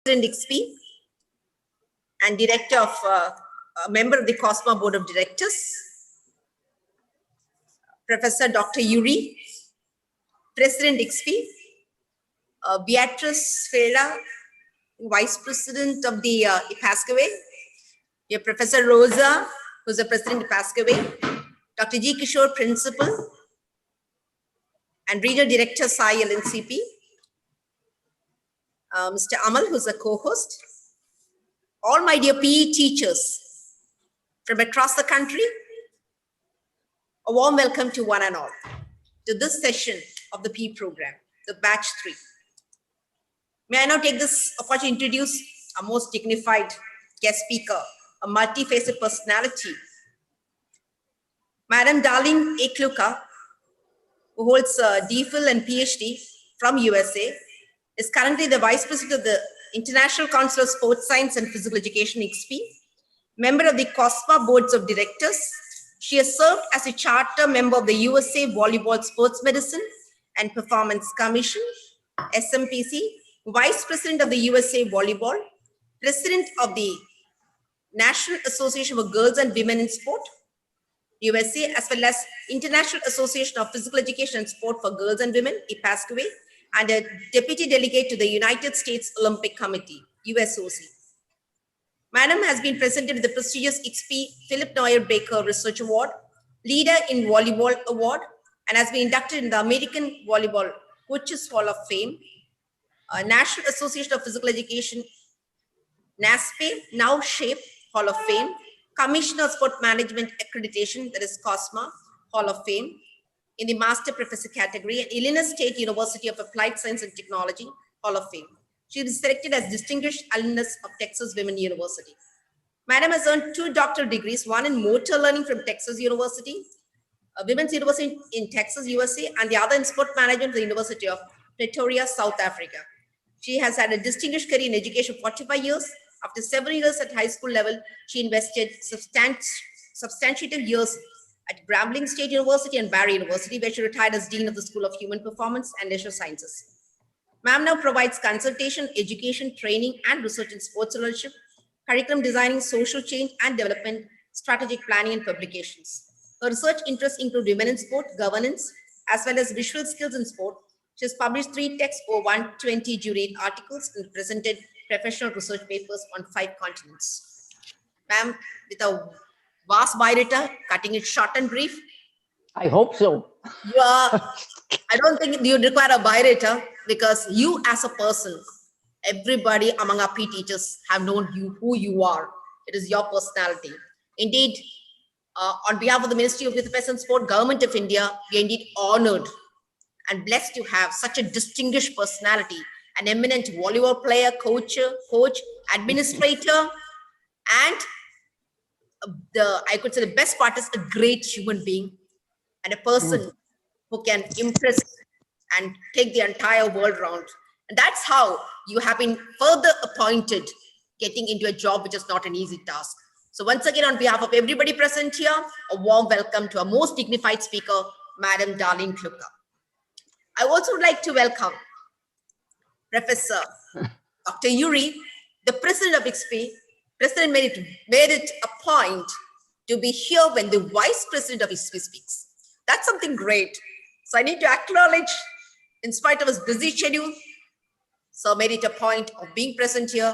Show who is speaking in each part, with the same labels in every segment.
Speaker 1: President XP and Director of, a member of the COSMA Board of Directors, Professor Dr. Yuri, President XP, Beatrice Ferreira, Vice President of the IPASCAWay, we have Professor Rosa, who's the President of IPASCAWay, Dr. G. Kishore, Principal, and Regional Director, Sai LNCP, Mr. Amal, who's a co-host, all my dear PE teachers from across the country, a warm welcome to one and all to this session of the PE program, the batch 3. May I now take this opportunity to introduce our most dignified guest speaker, a multifaceted personality, Madam Darlene A. Kluka, who holds a DPhil and PhD from USA, is currently the Vice President of the International Council of Sports Science and Physical Education, XP, member of the COSMA Boards of Directors. She has served as a charter member of the USA Volleyball Sports Medicine and Performance Commission, SMPC, Vice President of the USA Volleyball, President of the National Association for Girls and Women in Sport, USA, as well as International Association of Physical Education and Sport for Girls and Women, IPASCAWay, and a Deputy Delegate to the United States Olympic Committee, USOC. Madam has been presented with the prestigious XP Philip Noyer Baker Research Award, Leader in Volleyball Award, and has been inducted in the American Volleyball Coaches Hall of Fame, National Association of Physical Education, NASPE, now SHAPE Hall of Fame, Commissioner of Sport Management Accreditation, that is COSMA Hall of Fame, in the Master Professor category, and Illinois State University of Applied Science and Technology Hall of Fame. She was selected as Distinguished Alumnus of Texas Women University. Madam has earned 2 doctoral degrees, one in motor learning from Texas University, Women's University in Texas, USA, and the other in sport management from the University of Pretoria, South Africa. She has had a distinguished career in education for 45 years. After several years at high school level, she invested substantive years at Grambling State University and Barry University, where she retired as Dean of the School of Human Performance and Leisure Sciences. Ma'am now provides consultation, education, training, and research in sports leadership, curriculum designing, social change and development, strategic planning, and publications. Her research interests include women in sport, governance, as well as visual skills in sport. She has published 3 texts or 120 juried articles and presented professional research papers on 5 continents. Ma'am, with a vast biodata, cutting it short and brief.
Speaker 2: I hope so.
Speaker 1: I don't think you require a biodata because you as a person, everybody among our PE teachers have known you, who you are. It is your personality. Indeed, on behalf of the Ministry of Youth Affairs and Sport, Government of India, we are indeed honored and blessed to have such a distinguished personality, an eminent volleyball player, coach, administrator, and I could say the best part is a great human being and a person who can impress and take the entire world around. And that's how you have been further appointed, getting into a job which is not an easy task. So once again, on behalf of everybody present here, a warm welcome to our most dignified speaker, Madam Darlene Kluka. I also would like to welcome Professor Dr. Yuri, the President of XP. President made it a point to be here when the Vice President of XP speaks. That's something great. So I need to acknowledge, in spite of his busy schedule, so made it a point of being present here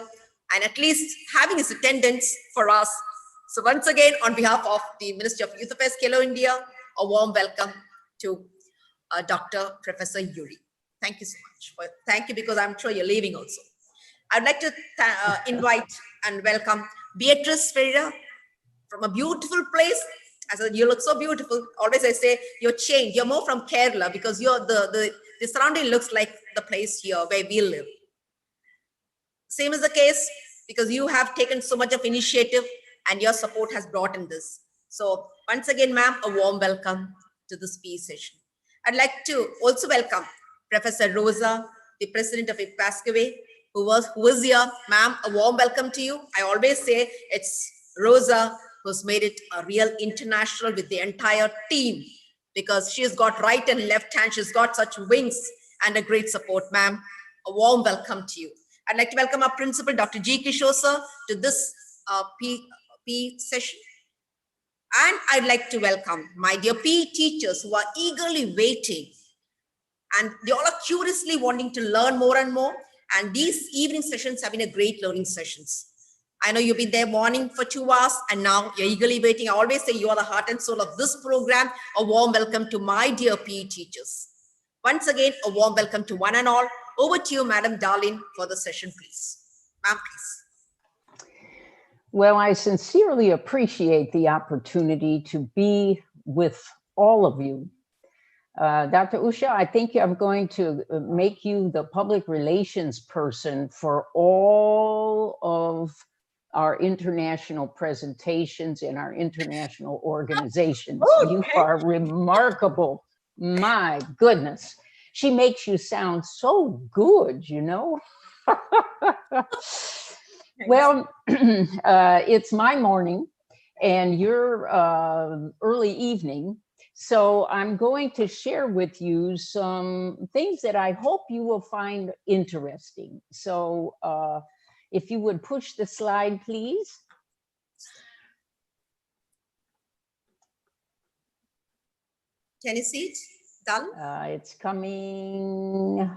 Speaker 1: and at least having his attendance for us. So once again, on behalf of the Ministry of Youth Affairs, Kelo India, a warm welcome to Dr. Professor Yuri. Thank you so much. Thank you, because I'm sure you're leaving also. I'd like to invite and welcome Beatrice Ferreira from a beautiful place. I said, you look so beautiful. Always I say, you're changed. You're more from Kerala because you're the surrounding looks like the place here where we live. Same is the case because you have taken so much of initiative and your support has brought in this. So once again, ma'am, a warm welcome to this PE session. I'd like to also welcome Professor Rosa, the President of IPASCAWay, who was here. Ma'am, a warm welcome to you. I always say it's Rosa who's made it a real international with the entire team, because she has got right and left hand. She's got such wings and a great support, ma'am. A warm welcome to you. I'd like to welcome our principal, Dr. G. Kishore sir, to this P session. And I'd like to welcome my dear PE teachers who are eagerly waiting, and they all are curiously wanting to learn more and more. And these evening sessions have been a great learning sessions. I know you've been there morning for 2 hours and now you're eagerly waiting. I always say you are the heart and soul of this program. A warm welcome to my dear PE teachers. Once again, a warm welcome to one and all. Over to you, Madam Darlene, for the session, please. Ma'am, please.
Speaker 2: Well, I sincerely appreciate the opportunity to be with all of you. Dr. Usha, I think I'm going to make you the public relations person for all of our international presentations and our international organizations.
Speaker 1: Oh,
Speaker 2: you are remarkable. My goodness. She makes you sound so good, you know? Well, it's my morning and your early evening. So I'm going to share with you some things that I hope you will find interesting. So if you would push the slide, please.
Speaker 1: Can you see it, Done?
Speaker 2: It's coming.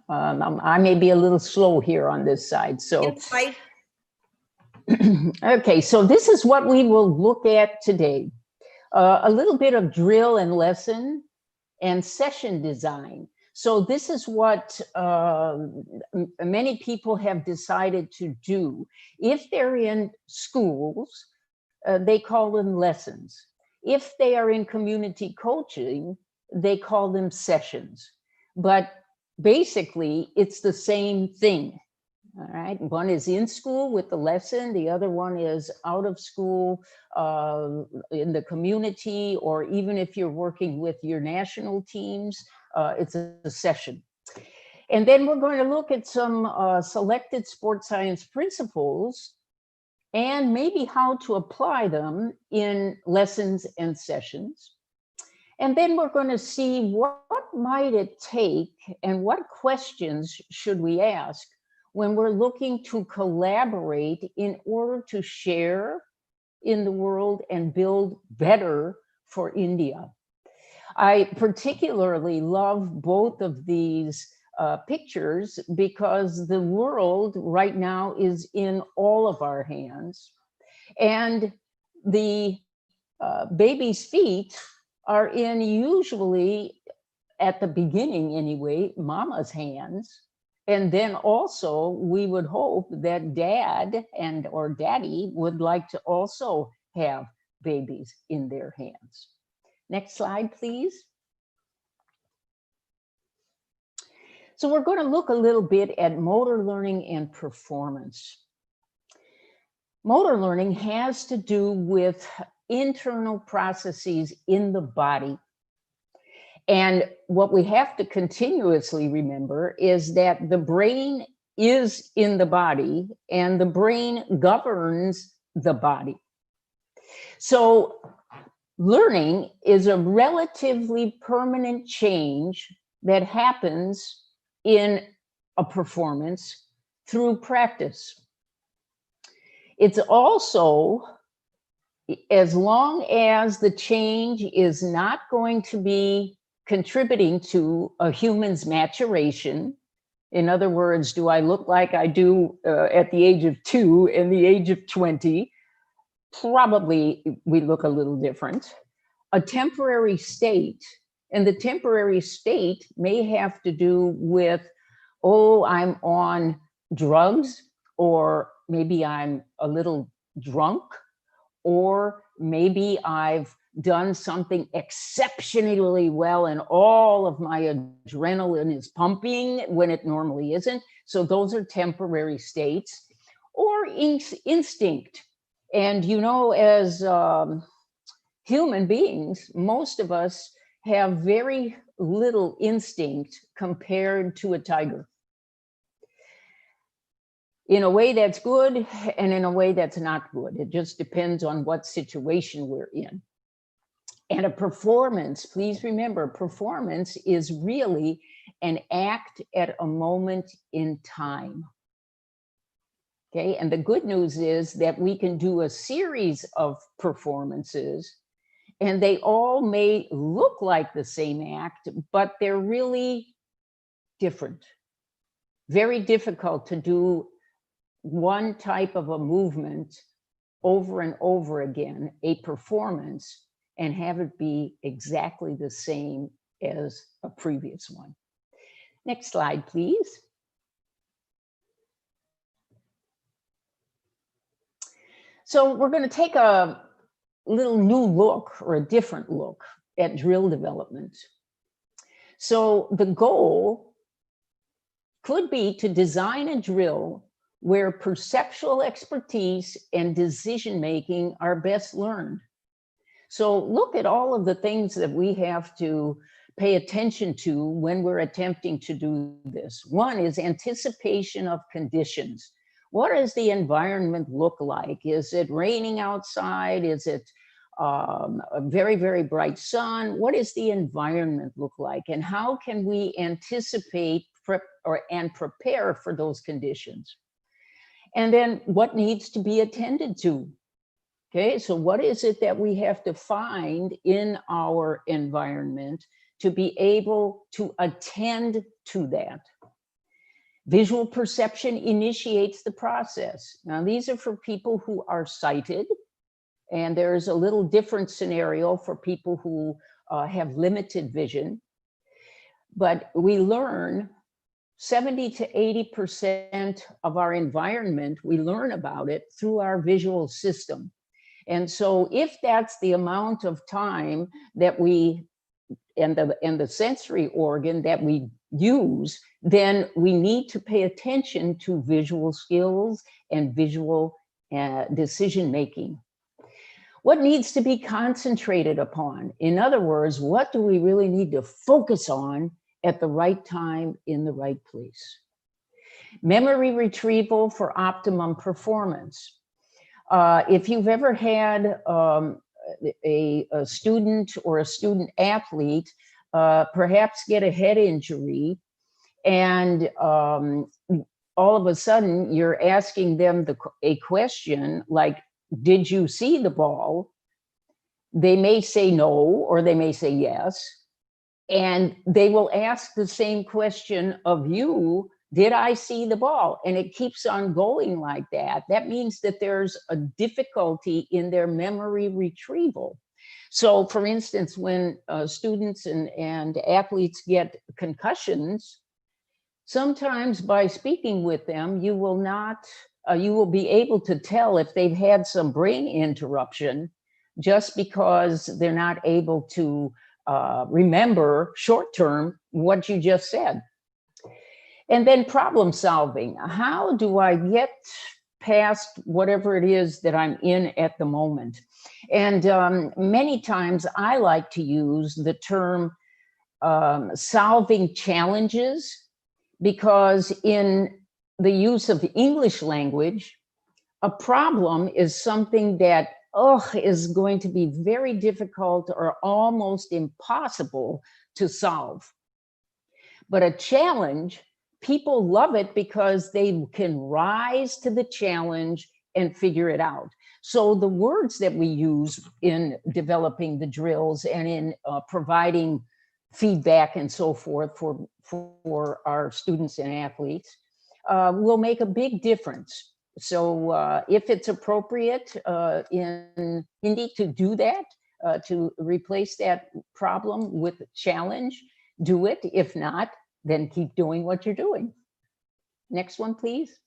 Speaker 2: I may be a little slow here on this side. So, okay, so this is what we will look at today. A little bit of drill and lesson and session design. So this is what many people have decided to do. If they're in schools, they call them lessons. If they are in community coaching, they call them sessions. But basically, it's the same thing. All right, one is in school with the lesson, the other one is out of school in the community, or even if you're working with your national teams, it's a session. And then we're going to look at some selected sports science principles and maybe how to apply them in lessons and sessions. And then we're going to see what might it take and what questions should we ask when we're looking to collaborate in order to share in the world and build better for India. I particularly love both of these pictures because the world right now is in all of our hands. And the baby's feet are in, usually at the beginning anyway, mama's hands. And then also we would hope that dad and or daddy would like to also have babies in their hands. Next slide, please. So we're going to look a little bit at motor learning and performance. Motor learning has to do with internal processes in the body. And what we have to continuously remember is that the brain is in the body and the brain governs the body. So learning is a relatively permanent change that happens in a performance through practice. It's also, as long as the change is not going to be contributing to a human's maturation. In other words, do I look like I do at the age of 2 and the age of 20? Probably we look a little different. A temporary state, and the temporary state may have to do with, oh, I'm on drugs, or maybe I'm a little drunk, or maybe I've done something exceptionally well and all of my adrenaline is pumping when it normally isn't. So those are temporary states. Or instinct. And you know, as human beings, most of us have very little instinct compared to a tiger. In a way that's good and in a way that's not good. It just depends on what situation we're in. And a performance, please remember, performance is really an act at a moment in time. Okay, and the good news is that we can do a series of performances, and they all may look like the same act, but they're really different. Very difficult to do one type of a movement over and over again, a performance, and have it be exactly the same as a previous one. Next slide, please. So we're going to take a little new look, or a different look, at drill development. So the goal could be to design a drill where perceptual expertise and decision-making are best learned. So look at all of the things that we have to pay attention to when we're attempting to do this. One is anticipation of conditions. What does the environment look like? Is it raining outside? Is it a very, very bright sun? What does the environment look like? And how can we anticipate and prepare for those conditions? And then what needs to be attended to? Okay, so what is it that we have to find in our environment to be able to attend to that? Visual perception initiates the process. Now, these are for people who are sighted, and there's a little different scenario for people who have limited vision. But we learn 70 to 80% of our environment, we learn about it through our visual system. And so if that's the amount of time that we, and the sensory organ that we use, then we need to pay attention to visual skills and visual decision-making. What needs to be concentrated upon? In other words, what do we really need to focus on at the right time in the right place? Memory retrieval for optimum performance. If you've ever had a student or a student athlete perhaps get a head injury, and all of a sudden you're asking them a question like, did you see the ball? They may say no, or they may say yes. And they will ask the same question of you, did I see the ball? And it keeps on going like that. That means that there's a difficulty in their memory retrieval. So for instance, when students and athletes get concussions, sometimes by speaking with them, you will be able to tell if they've had some brain interruption just because they're not able to remember short-term what you just said. And then problem solving. How do I get past whatever it is that I'm in at the moment? And many times I like to use the term solving challenges, because in the use of the English language, a problem is something that is going to be very difficult or almost impossible to solve. But a challenge, people love it because they can rise to the challenge and figure it out. So the words that we use in developing the drills and in providing feedback and so forth for our students and athletes will make a big difference. So if it's appropriate in Hindi to do that, to replace that problem with a challenge, do it. If not, then keep doing what you're doing. Next one, please.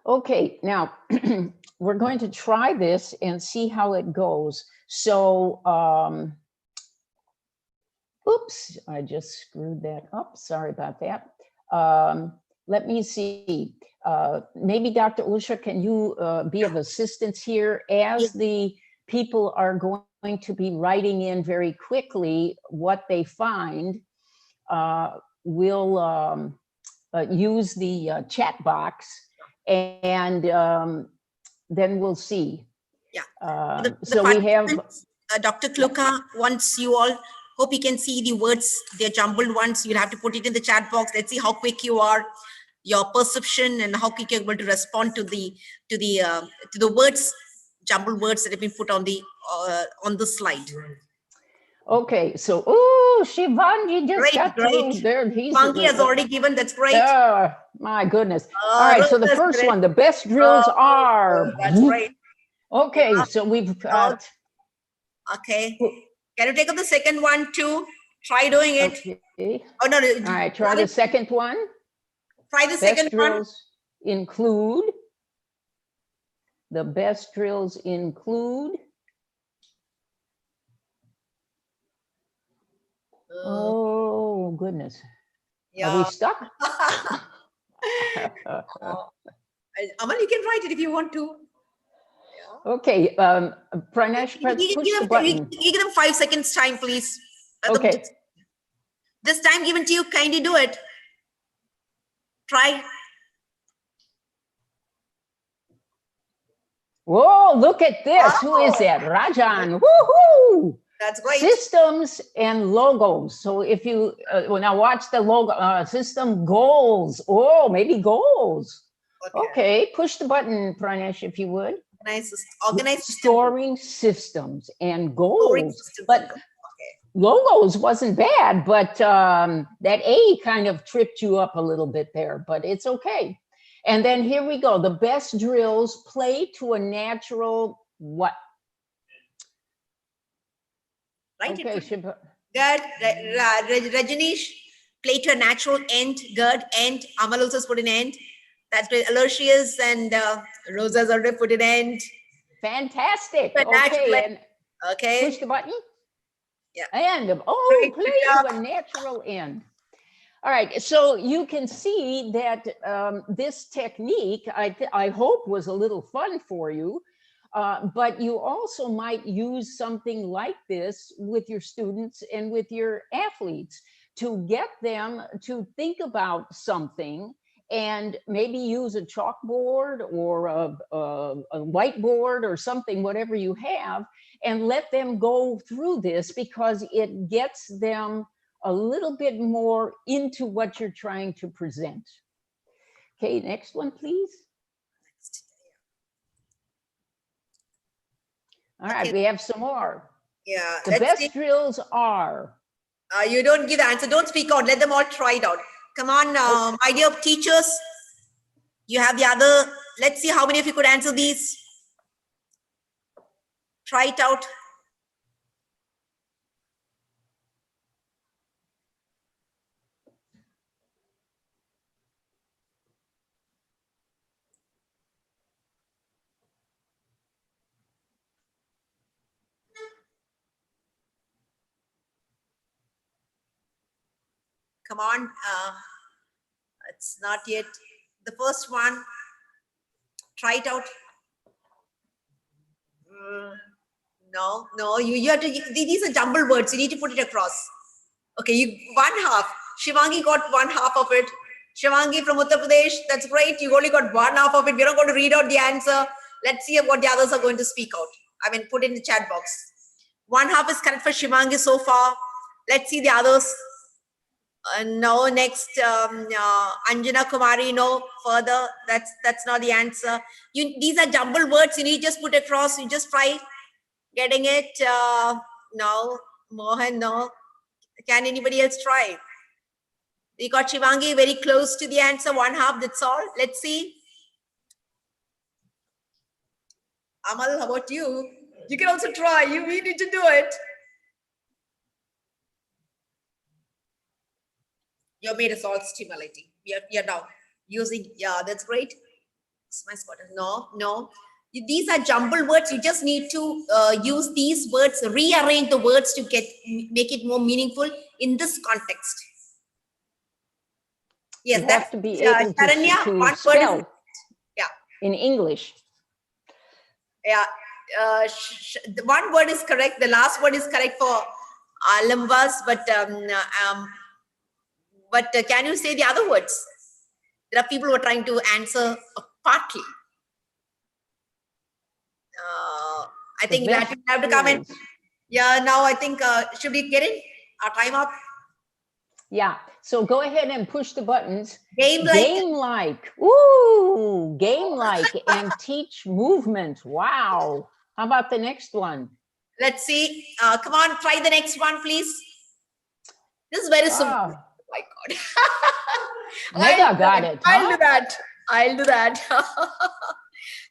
Speaker 2: Okay, now we're going to try this and see how it goes. So, oops, I just screwed that up. Sorry about that. Let me see. Maybe Dr. Usha, can you be of assistance here as the people are going to be writing in very quickly what they find? We'll use the chat box, and then we'll see.
Speaker 1: Yeah.
Speaker 2: So we have
Speaker 1: Dr. Kluka, once you all Hope you can see the words. They're jumbled ones. You'll have to put it in the chat box. Let's see how quick you are, your perception, and how quick you're able to respond to the words, jumbled words that have been put on the slide.
Speaker 2: Okay, so oh, Shivangi just got
Speaker 1: Great.
Speaker 2: through there.
Speaker 1: Shivangi has already given. That's great.
Speaker 2: Oh, my goodness. All right, so the first one, the best drills are.
Speaker 1: That's great.
Speaker 2: Okay, so we've got.
Speaker 1: Okay. Can you take up the second one too? Try doing it.
Speaker 2: Okay.
Speaker 1: Oh no.
Speaker 2: All right, try the second one.
Speaker 1: Try the
Speaker 2: Best
Speaker 1: second one.
Speaker 2: drills include. The best drills include. Oh, goodness.
Speaker 1: Yeah.
Speaker 2: Are we stuck?
Speaker 1: Amal, you can write it if you want to.
Speaker 2: Okay, Pranesh, push the button.
Speaker 1: You give them 5 seconds time, please.
Speaker 2: Okay.
Speaker 1: This time given to you, kindly do it. Try.
Speaker 2: Whoa, look at this. Who is that? Rajan. Woohoo!
Speaker 1: That's great.
Speaker 2: Systems and logos. So if you now watch the logo, system goals. Oh, maybe goals. Okay, push the button, Pranesh, if you would.
Speaker 1: Organize
Speaker 2: storing systems and goals. But logos wasn't bad, but that A kind of tripped you up a little bit there, but it's okay. And then here we go. The best drills play to a natural what?
Speaker 1: Right.
Speaker 2: Okay,
Speaker 1: good. Rajanish, play to a natural end. Good. End. Amal also has put an end. That's great. Aloysius and Rosa's already put an end.
Speaker 2: Fantastic. Okay. And
Speaker 1: okay.
Speaker 2: Push the button.
Speaker 1: Yeah.
Speaker 2: And oh, play to a natural end. All right. So you can see that this technique, I hope, was a little fun for you. But you also might use something like this with your students and with your athletes to get them to think about something and maybe use a chalkboard or a whiteboard or something, whatever you have, and let them go through this because it gets them a little bit more into what you're trying to present. Okay, next one, please. All right, we have some more.
Speaker 1: Yeah.
Speaker 2: The best drills are.
Speaker 1: You don't give the answer. Don't speak out. Let them all try it out. Come on, my dear teachers. You have the other. Let's see how many of you could answer these. Try it out. Come on, it's not yet. The first one, try it out. No, you have to, these are jumbled words. You need to put it across. Okay, one half. Shivangi got one half of it. Shivangi from Uttar Pradesh, that's great. You only got one half of it. We're not going to read out the answer. Let's see what the others are going to speak out. I mean, put it in the chat box. One half is correct for Shivangi so far. Let's see the others. No, next, Anjana Kumari, no, further, that's not the answer. These are jumbled words, you need to just put across, you just try getting it. No, Mohan, no. Can anybody else try? We got Shivangi very close to the answer, one half, that's all. Let's see. Amal, how about you? You can also try, we need to do it. You made us all stimulating. We are now using, yeah, that's great. No. These are jumbled words. You just need to use these words, rearrange the words to make it more meaningful in this context. Yes,
Speaker 2: you
Speaker 1: that's
Speaker 2: have to be able to spell in English.
Speaker 1: Yeah, the one word is correct. The last word is correct for Alambas, but can you say the other words? There are people who are trying to answer partly. I think that you have to come in. Yeah, now I think, should we get in? Our time up.
Speaker 2: Yeah, so go ahead and push the buttons.
Speaker 1: Game like.
Speaker 2: Game like. Ooh, game like and teach movement. Wow. How about the next one?
Speaker 1: Let's see. Come on, try the next one, please. This is very simple.
Speaker 2: Ah,
Speaker 1: Oh my God.
Speaker 2: Mega got it,
Speaker 1: I'll
Speaker 2: huh?
Speaker 1: do that. I'll do that.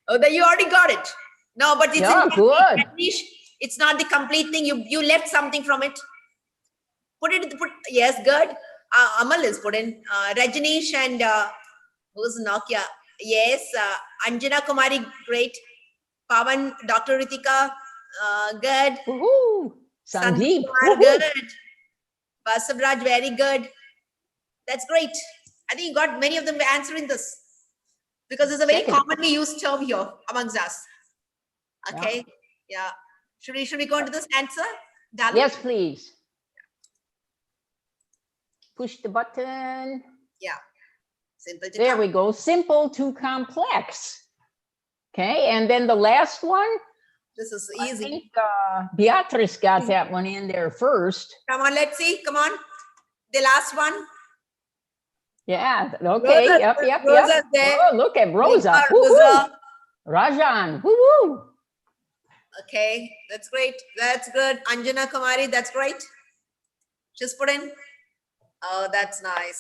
Speaker 1: Oh, you already got it. No, but it's
Speaker 2: Yeah,
Speaker 1: incomplete.
Speaker 2: good.
Speaker 1: Rajneesh, it's not the complete thing. You left something from it. Put it. Yes, good. Amal is put in. Rajneesh and who's Nokia? Yes. Anjana Kumari, great. Pavan, Dr. Ritika, good.
Speaker 2: Woohoo.
Speaker 1: Sandeep
Speaker 2: Sandeep.
Speaker 1: Kumar,
Speaker 2: Woohoo.
Speaker 1: good. Basavraj, very good. That's great. I think you got many of them answering this because it's a very
Speaker 2: Second.
Speaker 1: commonly used term here amongst us. Okay. Yeah. Should we go into this answer? Darlene?
Speaker 2: Yes, please. Push the button.
Speaker 1: Yeah. Simple to
Speaker 2: There
Speaker 1: count.
Speaker 2: we go. Simple to complex. Okay, and then the last one.
Speaker 1: This is
Speaker 2: I
Speaker 1: easy.
Speaker 2: think Beatrice got that one in there first.
Speaker 1: Come on, let's see. Come on. The last one.
Speaker 2: Yeah, okay,
Speaker 1: Rosa's
Speaker 2: yep.
Speaker 1: Rosa's there.
Speaker 2: Oh, look at Rosa.
Speaker 1: Rosa.
Speaker 2: Rajan, woo-hoo.
Speaker 1: Okay, that's great. That's good. Anjana Kumari, that's great. Just put in. Oh, that's nice.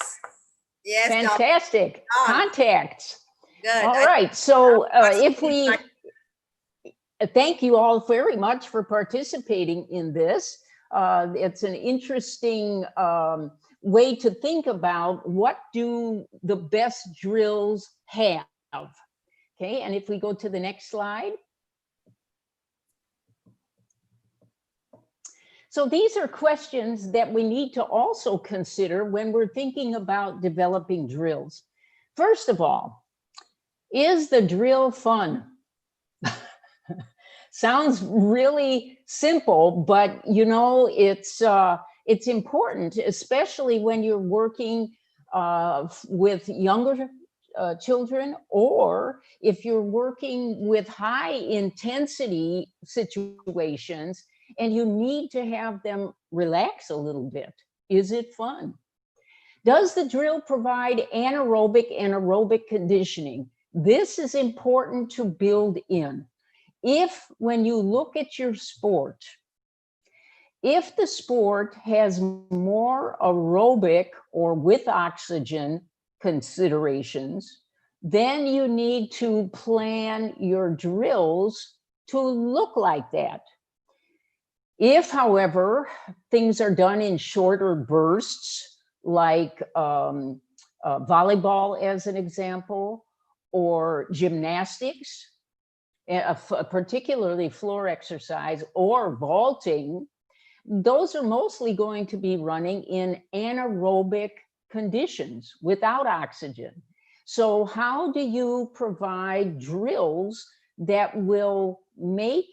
Speaker 1: Yes,
Speaker 2: Fantastic.
Speaker 1: Don.
Speaker 2: Contacts.
Speaker 1: Good.
Speaker 2: All right, so if we, thank you all very much for participating in this. It's an interesting way to think about what do the best drills have. Okay, and if we go to the next slide. So these are questions that we need to also consider when we're thinking about developing drills. First of all, is the drill fun? Sounds really simple, but you know, it's important, especially when you're working with younger children, or if you're working with high intensity situations and you need to have them relax a little bit. Is it fun? Does the drill provide anaerobic and aerobic conditioning? This is important to build in. If, when you look at your sport, if the sport has more aerobic or with oxygen considerations, then you need to plan your drills to look like that. If, however, things are done in shorter bursts, like volleyball as an example, or gymnastics, particularly floor exercise or vaulting, those are mostly going to be running in anaerobic conditions without oxygen. So how do you provide drills that will make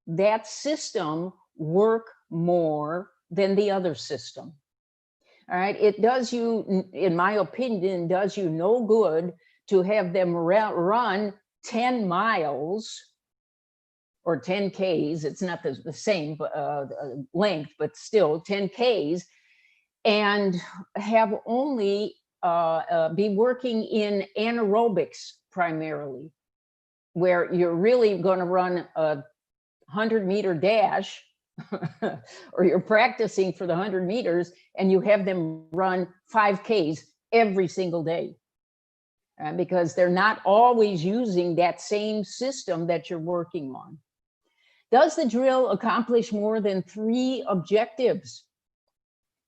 Speaker 2: that system work more than the other system? All right, it does you, in my opinion, does you no good to have them run 10 miles or 10 Ks, it's not the same length, but still 10 Ks, and have only be working in anaerobics primarily, where you're really going to run a 100-meter dash or you're practicing for the 100 meters and you have them run 5 Ks every single day. Because they're not always using that same system that you're working on. Does the drill accomplish more than 3 objectives?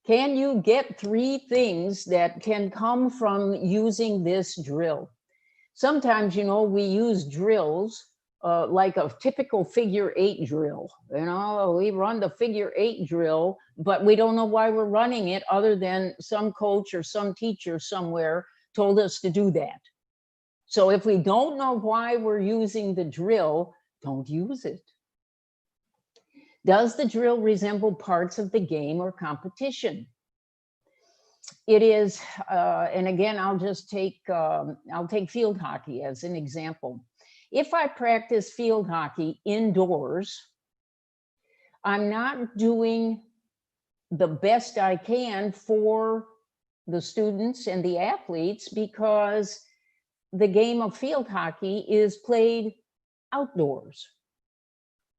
Speaker 2: Can you get 3 things that can come from using this drill? Sometimes, you know, we use drills like a typical figure-8 drill. You know, we run the figure-8 drill, but we don't know why we're running it other than some coach or some teacher somewhere told us to do that. So if we don't know why we're using the drill, don't use it. Does the drill resemble parts of the game or competition? It is, and again, I'll take field hockey as an example. If I practice field hockey indoors, I'm not doing the best I can for the students and the athletes, because the game of field hockey is played outdoors.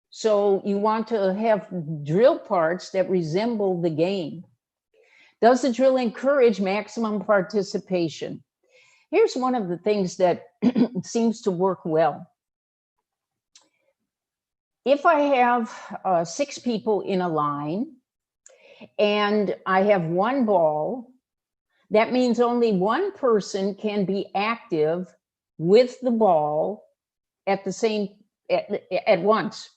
Speaker 2: So you want to have drill parts that resemble the game. Does the drill encourage maximum participation? Here's one of the things that seems to work well. If I have 6 people in a line and I have 1 ball, that means only 1 person can be active with the ball at once.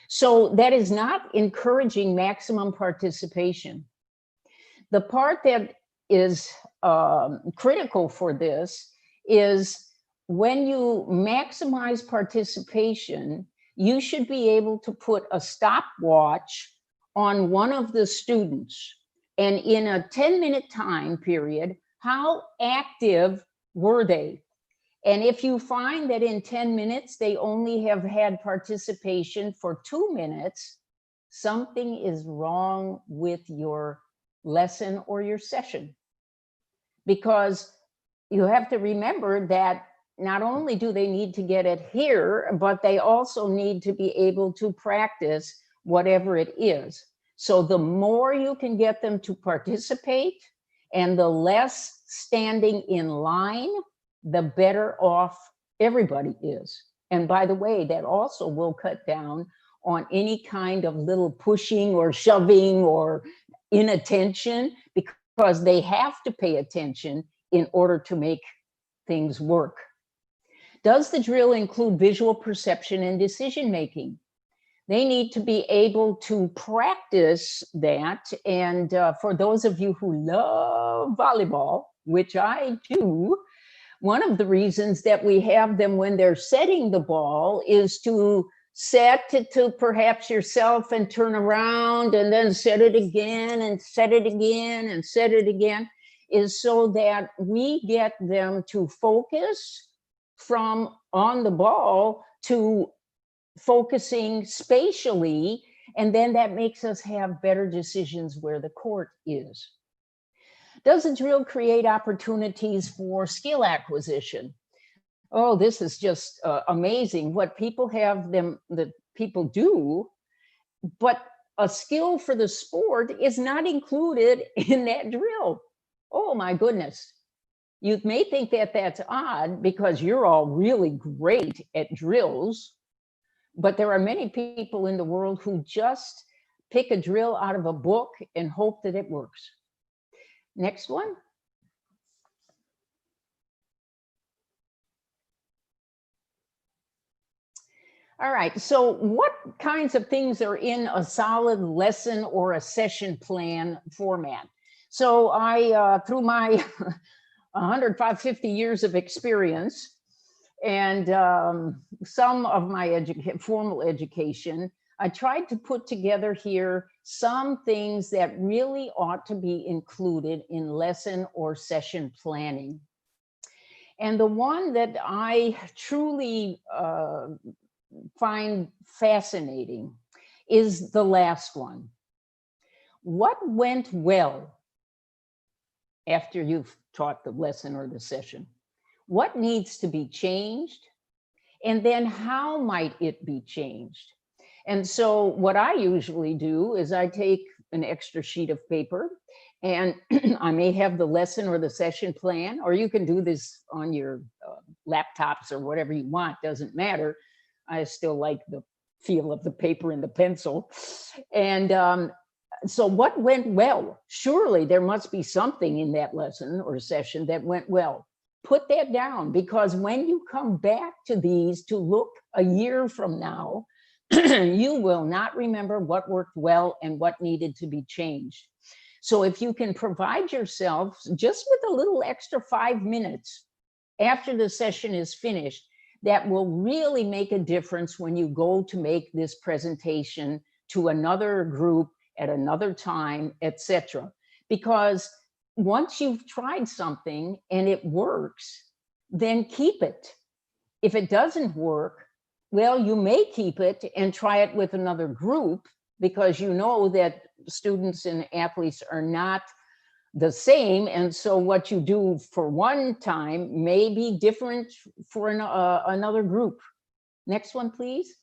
Speaker 2: So that is not encouraging maximum participation. The part that is critical for this is when you maximize participation, you should be able to put a stopwatch on one of the students. And in a 10-minute time period, how active were they? And if you find that in 10 minutes, they only have had participation for 2 minutes, something is wrong with your lesson or your session. Because you have to remember that not only do they need to get it here, but they also need to be able to practice whatever it is. So the more you can get them to participate and the less standing in line, the better off everybody is. And by the way, that also will cut down on any kind of little pushing or shoving or inattention, because they have to pay attention in order to make things work. Does the drill include visual perception and decision making? They need to be able to practice that. And for those of you who love volleyball, which I do, one of the reasons that we have them when they're setting the ball is to set it to perhaps yourself and turn around and then set it again and set it again and set it again, is so that we get them to focus from on the ball to focusing spatially, and then that makes us have better decisions where the court is. Does the drill create opportunities for skill acquisition? Oh, this is just amazing what people have that people do, but a skill for the sport is not included in that drill. Oh my goodness. You may think that that's odd because you're all really great at drills, but there are many people in the world who just pick a drill out of a book and hope that it works. Next one. All right, so what kinds of things are in a solid lesson or a session plan format? So I, through my 150 years of experience and some of my formal education, I tried to put together here some things that really ought to be included in lesson or session planning. And the one that I truly find fascinating is the last one. What went well after you've taught the lesson or the session? What needs to be changed? And then how might it be changed? And so what I usually do is I take an extra sheet of paper and I may have the lesson or the session plan, or you can do this on your laptops or whatever you want, doesn't matter. I still like the feel of the paper and the pencil. And so what went well? Surely there must be something in that lesson or session that went well. Put that down, because when you come back to these to look a year from now, you will not remember what worked well and what needed to be changed. So if you can provide yourself just with a little extra 5 minutes after the session is finished, that will really make a difference when you go to make this presentation to another group at another time, etc. Because once you've tried something and it works, then keep it. If it doesn't work, well, you may keep it and try it with another group, because you know that students and athletes are not the same. And so what you do for one time may be different for another group. Next one, please.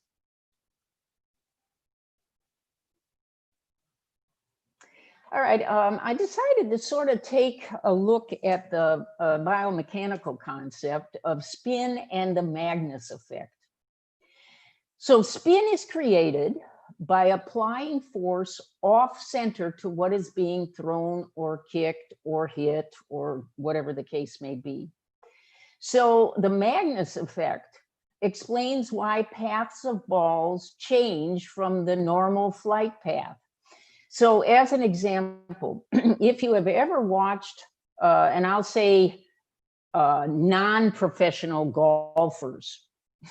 Speaker 2: All right, I decided to sort of take a look at the biomechanical concept of spin and the Magnus effect. So spin is created by applying force off center to what is being thrown or kicked or hit or whatever the case may be. So the Magnus effect explains why paths of balls change from the normal flight path. So as an example, if you have ever watched, and I'll say non-professional golfers,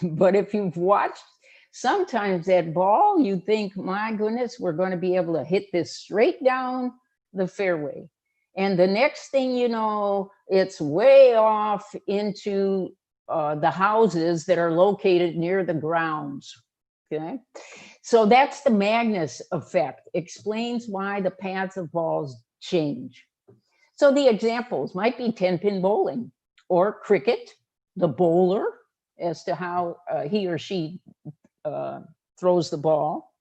Speaker 2: but if you've watched sometimes that ball, you think, my goodness, we're going to be able to hit this straight down the fairway. And the next thing you know, it's way off into the houses that are located near the grounds. Okay, so that's the Magnus effect, explains why the paths of balls change. So the examples might be 10-pin bowling or cricket, the bowler, as to how he or she throws the ball,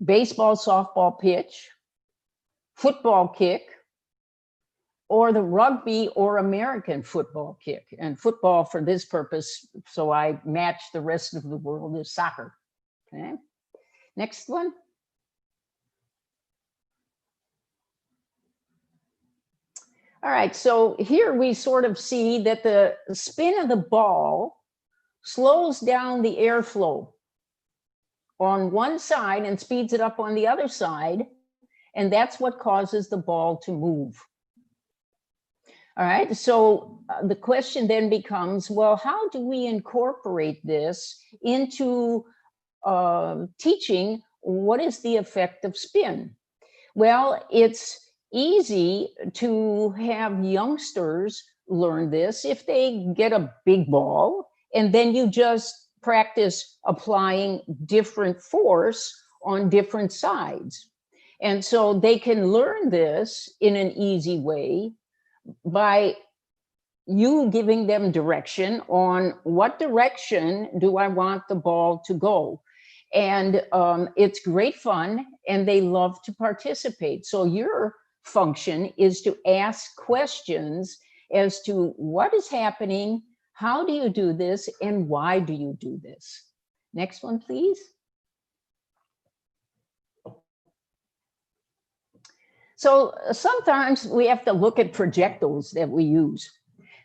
Speaker 2: baseball, softball pitch, football kick, or the rugby or American football kick. And football for this purpose, so I match the rest of the world, is soccer. Okay, next one. All right, so here we sort of see that the spin of the ball slows down the airflow on one side and speeds it up on the other side. And that's what causes the ball to move. All right, so the question then becomes, well, how do we incorporate this into teaching what is the effect of spin? Well, it's easy to have youngsters learn this if they get a big ball and then you just practice applying different force on different sides. And so they can learn this in an easy way by you giving them direction on what direction do I want the ball to go. And it's great fun and they love to participate. So your function is to ask questions as to what is happening, how do you do this, and why do you do this? Next one, please. So sometimes we have to look at projectiles that we use.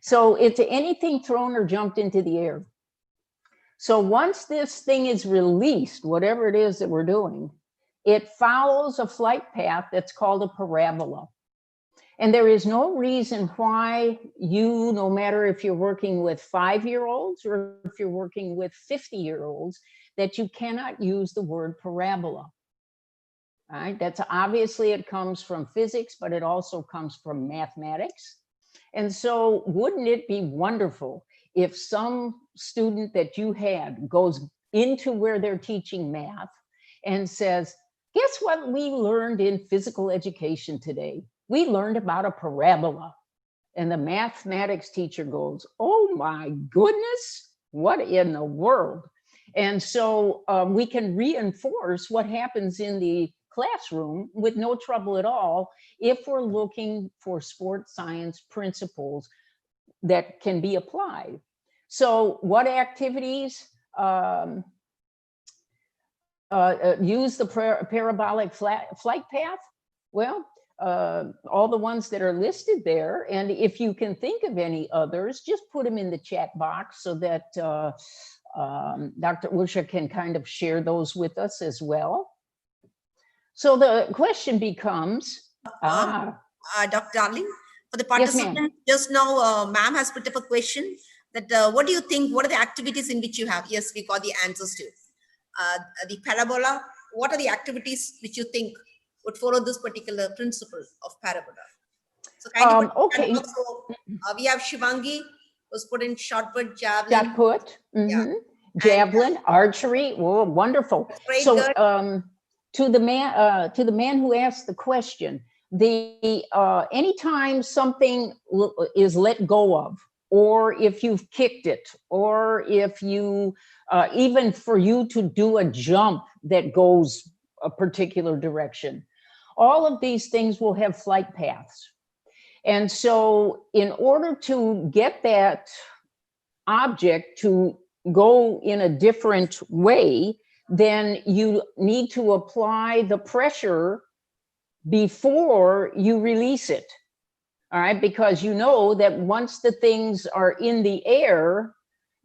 Speaker 2: So it's anything thrown or jumped into the air. So once this thing is released, whatever it is that we're doing, it follows a flight path that's called a parabola. And there is no reason why you, no matter if you're working with 5-year-olds or if you're working with 50-year-olds, that you cannot use the word parabola. All right, that's obviously it comes from physics, but it also comes from mathematics. And so wouldn't it be wonderful if some student that you had goes into where they're teaching math and says, guess what we learned in physical education today? We learned about a parabola. And the mathematics teacher goes, oh my goodness, what in the world? And so we can reinforce what happens in the classroom with no trouble at all if we're looking for sports science principles that can be applied. So what activities use the parabolic flight path? Well, all the ones that are listed there. And if you can think of any others, just put them in the chat box so that Dr. Usha can kind of share those with us as well. So the question becomes,
Speaker 1: Dr. Darlene, for the
Speaker 2: Yes,
Speaker 1: participant, just now, ma'am has put up a question that what do you think, what are the activities in which you have? Yes, we got the answers to. The parabola, what are the activities which you think would follow this particular principle of parabola? So kind of
Speaker 2: okay.
Speaker 1: so, we have Shivangi, who's put in shot put, javelin.
Speaker 2: Shot put,
Speaker 1: Yeah.
Speaker 2: javelin, archery. Oh, wonderful.
Speaker 1: Great,
Speaker 2: So
Speaker 1: good.
Speaker 2: to the man who asked the question, anytime something is let go of, or if you've kicked it, or if you, even for you to do a jump that goes a particular direction, all of these things will have flight paths. And so in order to get that object to go in a different way, then you need to apply the pressure before you release it. All right, because you know that once the things are in the air,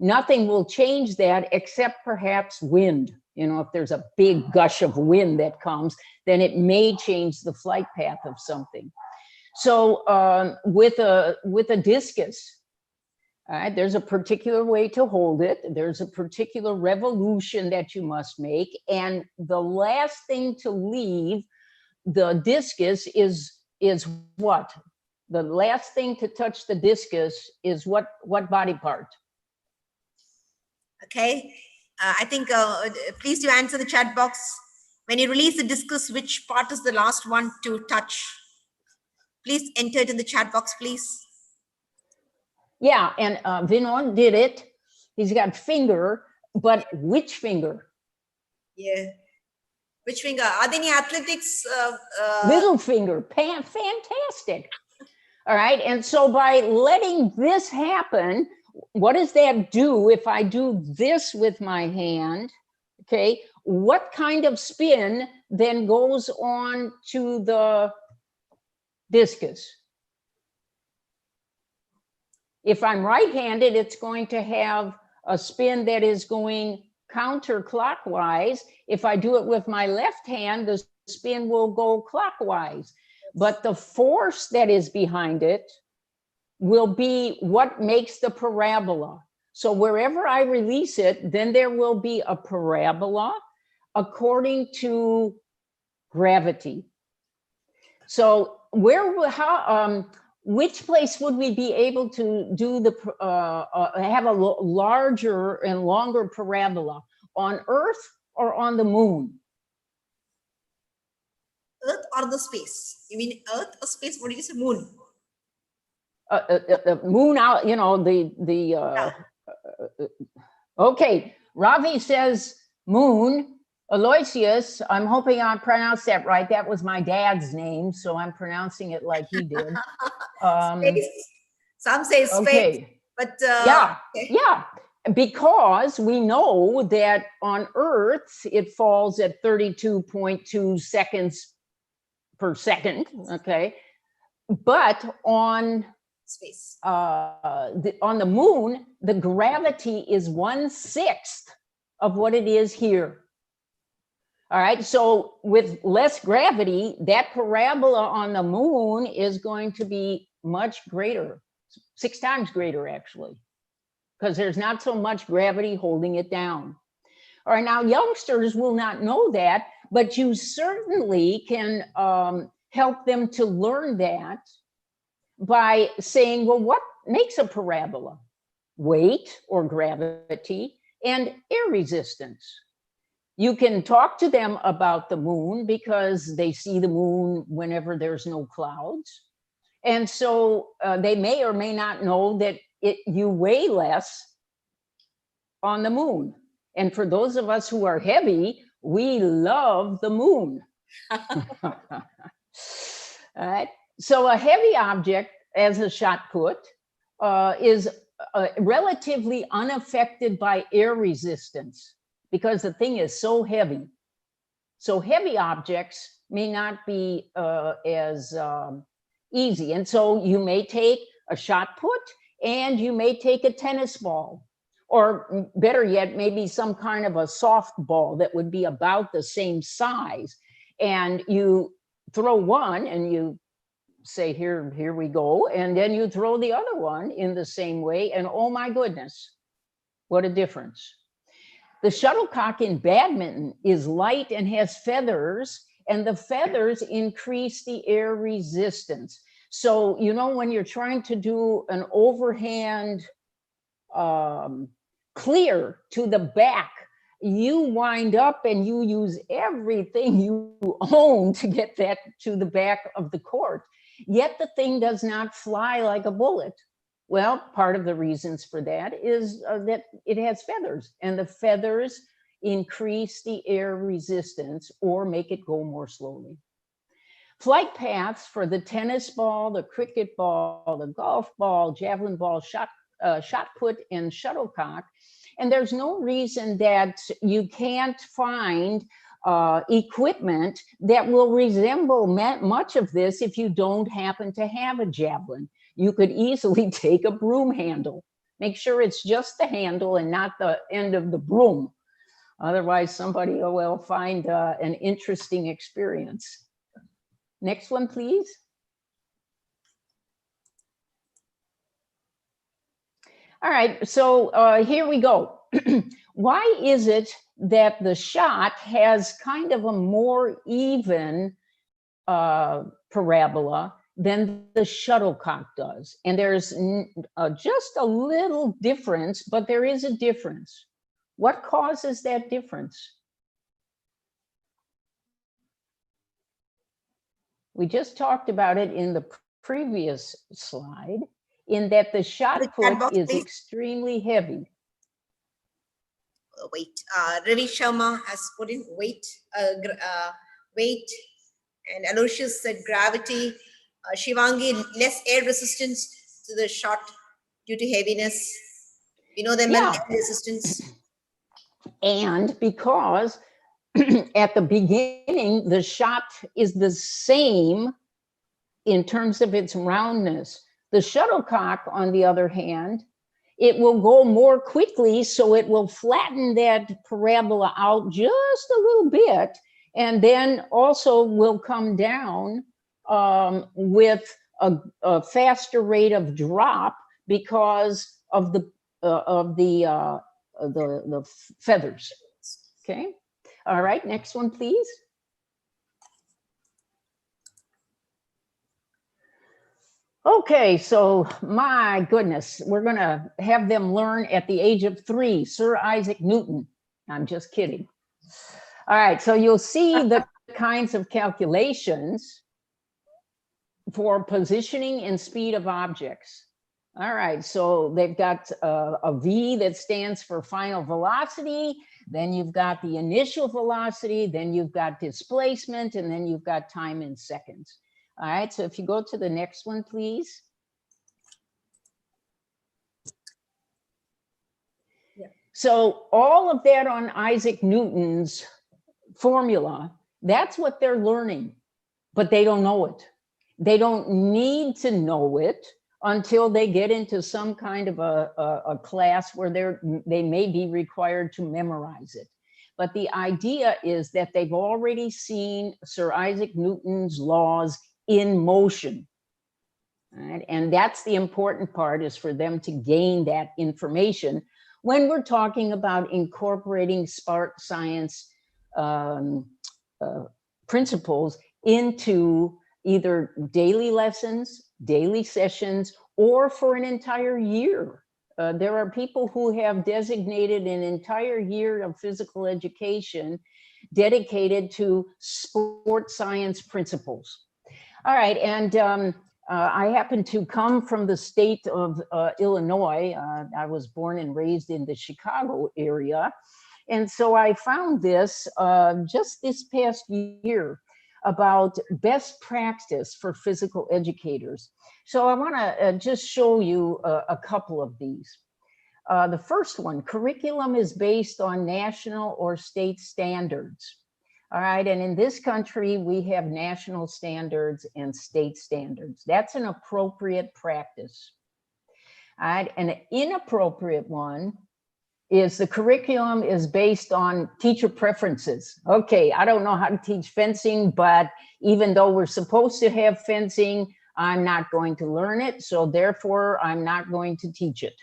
Speaker 2: nothing will change that except perhaps wind. You know, if there's a big gush of wind that comes, then it may change the flight path of something. So with a discus, all right, there's a particular way to hold it. There's a particular revolution that you must make. And the last thing to leave the discus is what? The last thing to touch the discus is what body part?
Speaker 1: Okay. I think, please do answer the chat box. When you release the discus, which part is the last one to touch? Please enter it in the chat box, please.
Speaker 2: Yeah, and Vinod did it. He's got finger, but which finger?
Speaker 1: Yeah. Which finger? Are there any athletics?
Speaker 2: Little finger. Fantastic. All right. And so by letting this happen, what does that do if I do this with my hand? Okay. What kind of spin then goes on to the discus? If I'm right-handed, it's going to have a spin that is going counterclockwise. If I do it with my left hand, the spin will go clockwise. But the force that is behind it will be what makes the parabola. So wherever I release it, then there will be a parabola according to gravity. So which place would we be able to do have a larger and longer parabola, on Earth or on the moon?
Speaker 1: Earth or the space? You mean Earth or space? What do you say? Moon?
Speaker 2: Moon out, you know, okay, Ravi says moon. Aloysius, I'm hoping I pronounced that right. That was my dad's name, so I'm pronouncing it like he did.
Speaker 1: Space. Some say space,
Speaker 2: okay.
Speaker 1: but
Speaker 2: yeah,
Speaker 1: okay.
Speaker 2: yeah, because we know that on Earth it falls at 32.2 seconds per second. Okay, but on
Speaker 1: space,
Speaker 2: on the moon, the gravity is 1/6 of what it is here. All right, so with less gravity, that parabola on the moon is going to be much greater, 6 times greater actually, because there's not so much gravity holding it down. All right, now youngsters will not know that, but you certainly can help them to learn that by saying, well, what makes a parabola? Weight or gravity and air resistance. You can talk to them about the moon because they see the moon whenever there's no clouds. And so they may or may not know that you weigh less on the moon. And for those of us who are heavy, we love the moon. All right. So a heavy object as a shot put is relatively unaffected by air resistance, because the thing is so heavy. So heavy objects may not be as easy. And so you may take a shot put and you may take a tennis ball, or better yet, maybe some kind of a soft ball that would be about the same size. And you throw one and you say, here we go. And then you throw the other one in the same way. And oh my goodness, what a difference. The shuttlecock in badminton is light and has feathers, and the feathers increase the air resistance. So, you know, when you're trying to do an overhand clear to the back you wind up and you use everything you own to get that to the back of the court. Yet the thing does not fly like a bullet. Well, part of the reasons for that is that it has feathers, and the feathers increase the air resistance or make it go more slowly. Flight paths for the tennis ball, the cricket ball, the golf ball, javelin ball, shot put, and shuttlecock. And there's no reason that you can't find equipment that will resemble much of this if you don't happen to have a javelin. You could easily take a broom handle. Make sure it's just the handle and not the end of the broom. Otherwise, somebody will find an interesting experience. Next one, please. All right, so here we go. Why is it that the shot has kind of a more even parabola than the shuttlecock does? And there's just a little difference, but there is a difference. What causes that difference? We just talked about it in the previous slide, in that the shot put is extremely heavy.
Speaker 1: Weight. Ravi Sharma has put in weight, weight, and Aloysius said gravity. Shivangi, less air resistance to the shot due to heaviness. You know, the air resistance.
Speaker 2: And because at the beginning, the shot is the same in terms of its roundness. The shuttlecock, on the other hand, it will go more quickly, so it will flatten that parabola out just a little bit, and then also will come down with a faster rate of drop because of the feathers. Okay. All right. Next one, please. Okay, so my goodness, we're going to have them learn at the age of 3, Sir Isaac Newton. I'm just kidding. All right, so you'll see the kinds of calculations for positioning and speed of objects. All right, so they've got a V that stands for final velocity, then you've got the initial velocity, then you've got displacement, and then you've got time in seconds. All right, so if you go to the next one, please. Yeah. So all of that on Isaac Newton's formula, that's what they're learning, but they don't know it. They don't need to know it until they get into some kind of a class where they may be required to memorize it. But the idea is that they've already seen Sir Isaac Newton's laws in motion, right? And that's the important part, is for them to gain that information when we're talking about incorporating smart science principles into either daily lessons, daily sessions, or for an entire year. There are people who have designated an entire year of physical education dedicated to sport science principles. All right, and I happen to come from the state of Illinois. I was born and raised in the Chicago area. And so I found this just this past year about best practice for physical educators. So I wanna just show you a couple of these. The first one, curriculum is based on national or state standards. All right, and in this country, we have national standards and state standards. That's an appropriate practice. All right, an inappropriate one is the curriculum is based on teacher preferences. Okay, I don't know how to teach fencing, but even though we're supposed to have fencing, I'm not going to learn it, so therefore I'm not going to teach it.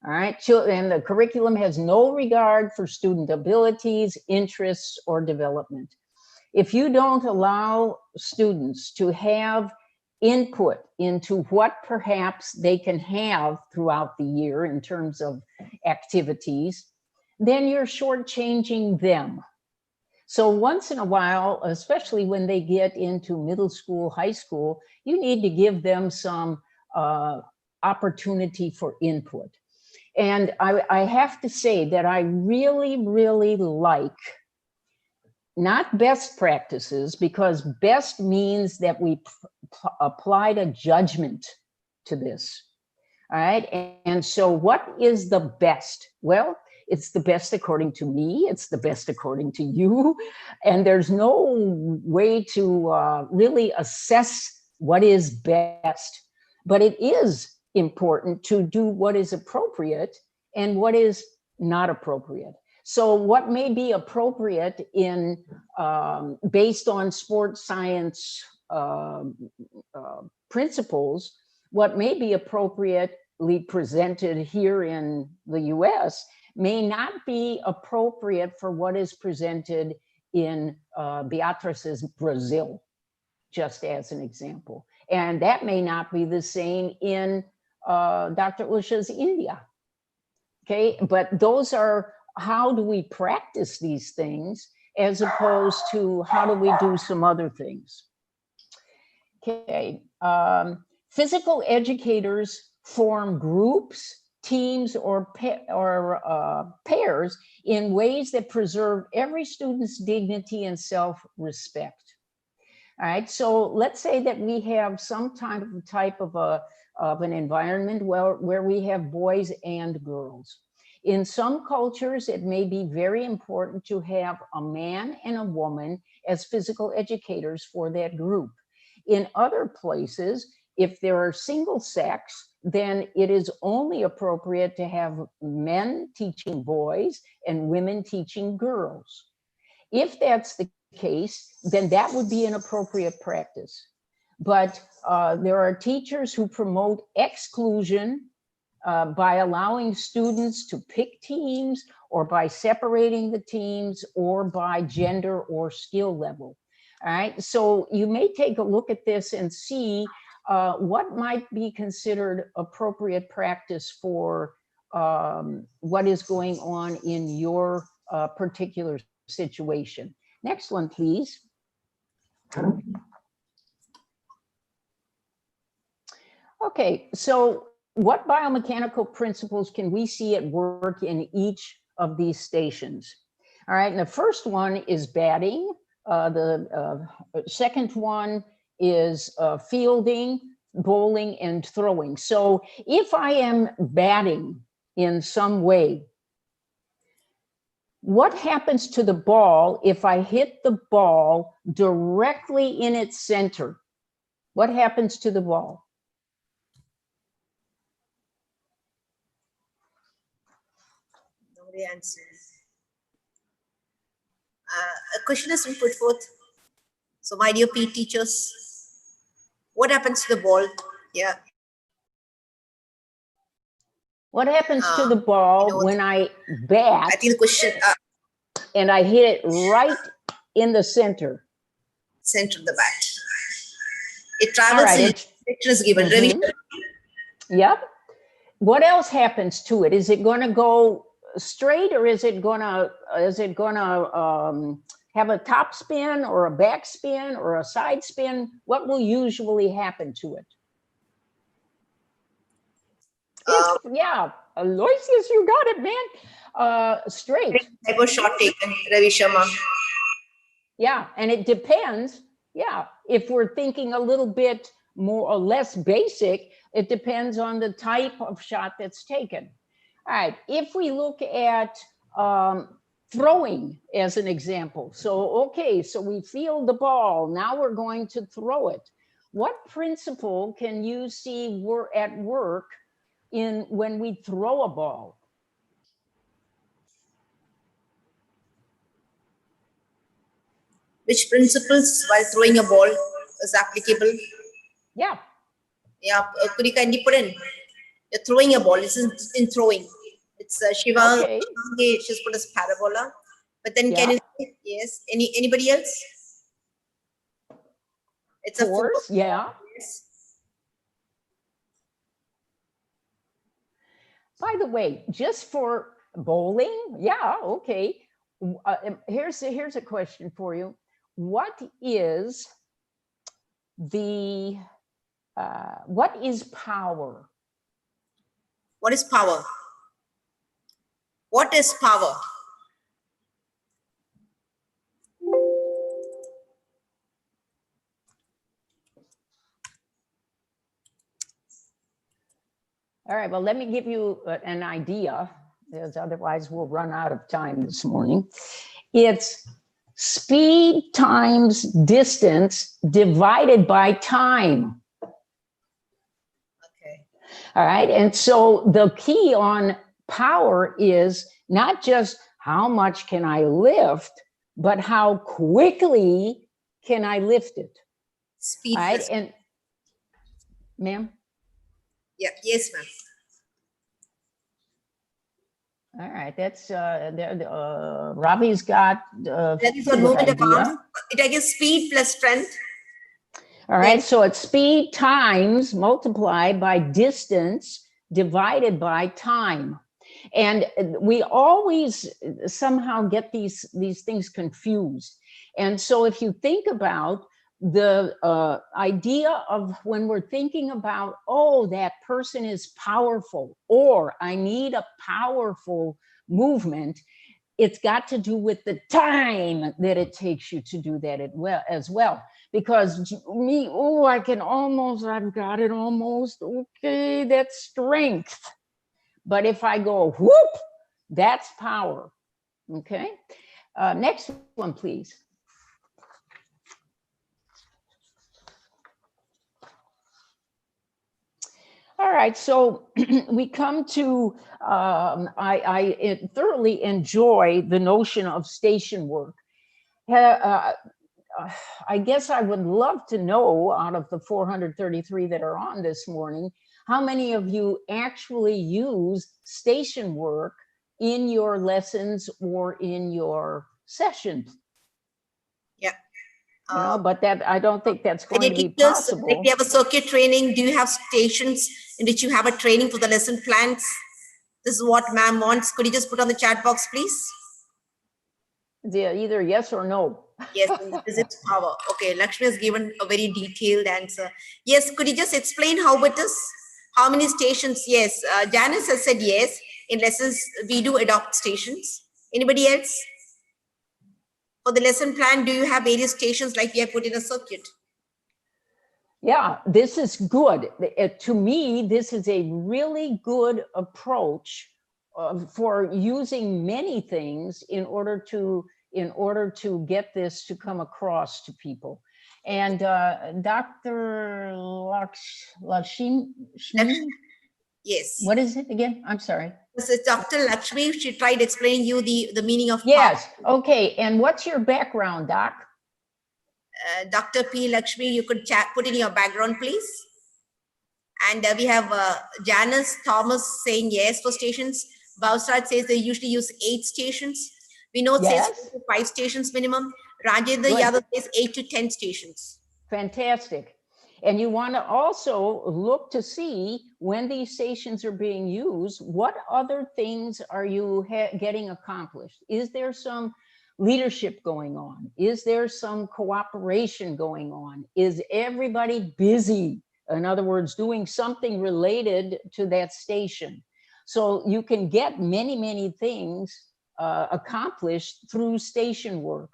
Speaker 2: All right, and the curriculum has no regard for student abilities, interests, or development. If you don't allow students to have input into what perhaps they can have throughout the year in terms of activities, then you're shortchanging them. So once in a while, especially when they get into middle school, high school, you need to give them some opportunity for input. And I have to say that I really, really like not best practices, because best means that we applied a judgment to this. All right. And so what is the best? Well, it's the best according to me. It's the best according to you. And there's no way to really assess what is best. But it is important to do what is appropriate and what is not appropriate. So what may be appropriate in based on sports science principles, what may be appropriately presented here in the US may not be appropriate for what is presented in Beatrice's Brazil, just as an example. And that may not be the same in Dr. Usha's India. Okay, but those are, how do we practice these things as opposed to how do we do some other things? Okay, physical educators form groups, teams, or pairs in ways that preserve every student's dignity and self-respect. All right, so let's say that we have some type of an environment where we have boys and girls. In some cultures, it may be very important to have a man and a woman as physical educators for that group. In other places, if there are single sex, then it is only appropriate to have men teaching boys and women teaching girls. If that's the case, then that would be an appropriate practice. But there are teachers who promote exclusion by allowing students to pick teams, or by separating the teams, or by gender or skill level. All right, so you may take a look at this and see what might be considered appropriate practice for what is going on in your particular situation. Next one, please. Okay, so what biomechanical principles can we see at work in each of these stations? All right, and the first one is batting. The second one is fielding, bowling, and throwing. So if I am batting in some way, what happens to the ball if I hit the ball directly in its center? What happens to the ball?
Speaker 1: Nobody answers. A question has been put forth. So, my dear PE teachers, what happens to the ball? Yeah.
Speaker 2: What happens to the ball when I bat?
Speaker 1: I think the question.
Speaker 2: And I hit it right in the center.
Speaker 1: Center of the bat. It travels.
Speaker 2: Right,
Speaker 1: direction is given.
Speaker 2: Yep. What else happens to it? Is it going to go straight, or is it going to have a top spin or a back spin or a side spin? What will usually happen to it? Yeah, Aloysius, you got it, man. Straight.
Speaker 1: Type of shot taken, Ravi Sharma.
Speaker 2: Yeah, and it depends. Yeah, if we're thinking a little bit more or less basic, it depends on the type of shot that's taken. All right, if we look at throwing as an example. So, okay, so we field the ball. Now we're going to throw it. What principle can you see we're at work in when we throw a ball?
Speaker 1: Which principles while throwing a ball is applicable?
Speaker 2: Yeah.
Speaker 1: Yeah, could you kindly put in? You're throwing a ball. This is in throwing. It's Shiva.
Speaker 2: Okay.
Speaker 1: She's put as parabola. But then can you say, yes? Anybody else? It's a
Speaker 2: force. Yeah.
Speaker 1: Yes.
Speaker 2: By the way, just for Bowling? Yeah, okay. Here's a question for you. What is what is power?
Speaker 1: What is power? What is power?
Speaker 2: All right, well, let me give you an idea, because otherwise we'll run out of time this morning. It's speed times distance divided by time.
Speaker 1: Okay.
Speaker 2: All right, and so the key on power is not just how much can I lift, but how quickly can I lift it.
Speaker 1: Speed.
Speaker 2: All right,
Speaker 1: plus-
Speaker 2: and ma'am?
Speaker 1: Yeah. Yes, ma'am.
Speaker 2: All right, that's Robbie's got
Speaker 1: That is
Speaker 2: a
Speaker 1: what
Speaker 2: good
Speaker 1: movement of arms.
Speaker 2: idea.
Speaker 1: It I guess speed plus strength.
Speaker 2: All right, so it's speed times multiplied by distance divided by time. And we always somehow get these things confused. And so if you think about the idea of when we're thinking about, oh, that person is powerful, or I need a powerful movement, it's got to do with the time that it takes you to do that as well. Because me, oh, I've got it almost, okay, that's strength. But if I go whoop, that's power, okay? Next one, please. All right, so we come to, I thoroughly enjoy the notion of station work. I guess I would love to know, out of the 433 that are on this morning, how many of you actually use station work in your lessons or in your sessions?
Speaker 1: Yeah.
Speaker 2: You know, but that, I don't think that's going to be
Speaker 1: Teachers,
Speaker 2: possible.
Speaker 1: like we have a circuit training. Do you have stations in which you have a training for the lesson plans? This is what ma'am wants. Could you just put on the chat box, please?
Speaker 2: Yeah, either yes or no.
Speaker 1: Yes, this is power. Okay, Lakshmi has given a very detailed answer. Yes, could you just explain how it is? How many stations? Yes, Janice has said yes. In lessons, we do adopt stations. Anybody else? For the lesson plan, do you have various stations like we have put in a circuit?
Speaker 2: Yeah, this is good. To me, this is a really good approach for using many things in order to get this to come across to people. And Dr. Lakshmi,
Speaker 1: Yes.
Speaker 2: what is it again? I'm sorry.
Speaker 1: This is Dr. Lakshmi. She tried explaining you the meaning of
Speaker 2: Yes.
Speaker 1: power.
Speaker 2: Okay. And what's your background, Doc?
Speaker 1: Dr. P. Lakshmi, you could put in your background, please. And we have Janice Thomas saying yes for stations. Bowsraj says they usually use 8 stations. Vinod
Speaker 2: Yes.
Speaker 1: says 4 to 5 stations minimum. Rajendra
Speaker 2: Good.
Speaker 1: Yadav says 8 to 10 stations.
Speaker 2: Fantastic. And you want to also look to see when these stations are being used, what other things are you getting accomplished? Is there some leadership going on? Is there some cooperation going on? Is everybody busy? In other words, doing something related to that station. So you can get many, many things accomplished through station work.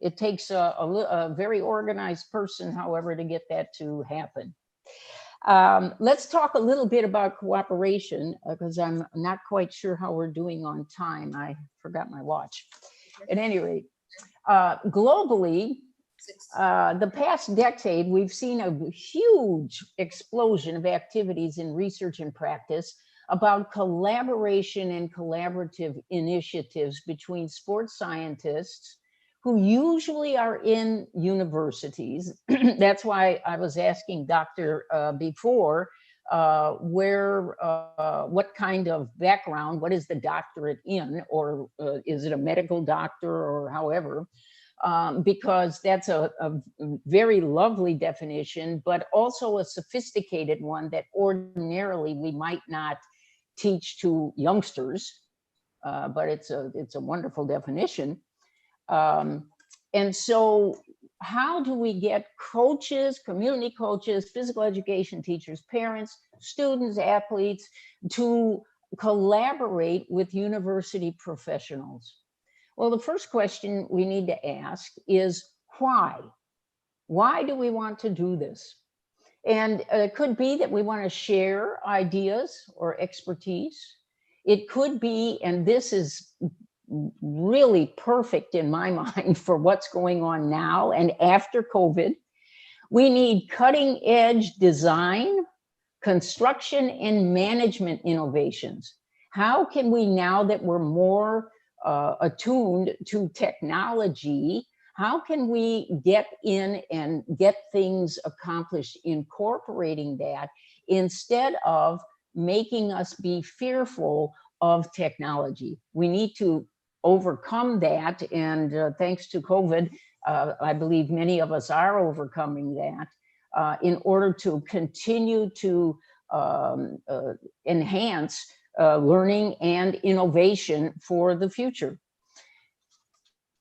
Speaker 2: It takes a very organized person, however, to get that to happen. Let's talk a little bit about cooperation, because I'm not quite sure how we're doing on time. I forgot my watch. At any rate, globally, the past decade, we've seen a huge explosion of activities in research and practice about collaboration and collaborative initiatives between sports scientists, who usually are in universities. That's why I was asking Dr. Before, what kind of background, what is the doctorate in, or is it a medical doctor or however? Because that's a very lovely definition, but also a sophisticated one that ordinarily we might not teach to youngsters. but it's a wonderful definition. And so how do we get coaches, community coaches, physical education teachers, parents, students, athletes to collaborate with university professionals? Well, the first question we need to ask is why? Why do we want to do this? And it could be that we want to share ideas or expertise. It could be, and this is really perfect in my mind for what's going on now and after COVID, we need cutting edge design, construction, and management innovations. How can we, now that we're more attuned to technology, how can we get in and get things accomplished, incorporating that instead of making us be fearful of technology? We need to overcome that. And thanks to COVID, I believe many of us are overcoming that in order to continue to enhance learning and innovation for the future.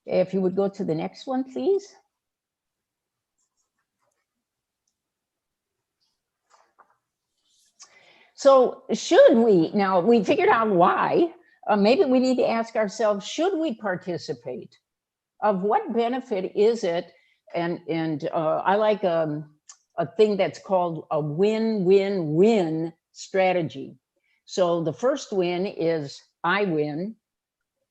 Speaker 2: If you would go to the next one, please. So should we, now we figured out why, maybe we need to ask ourselves, should we participate? Of what benefit is it? And I like a thing that's called a win-win-win strategy. So the first win is I win,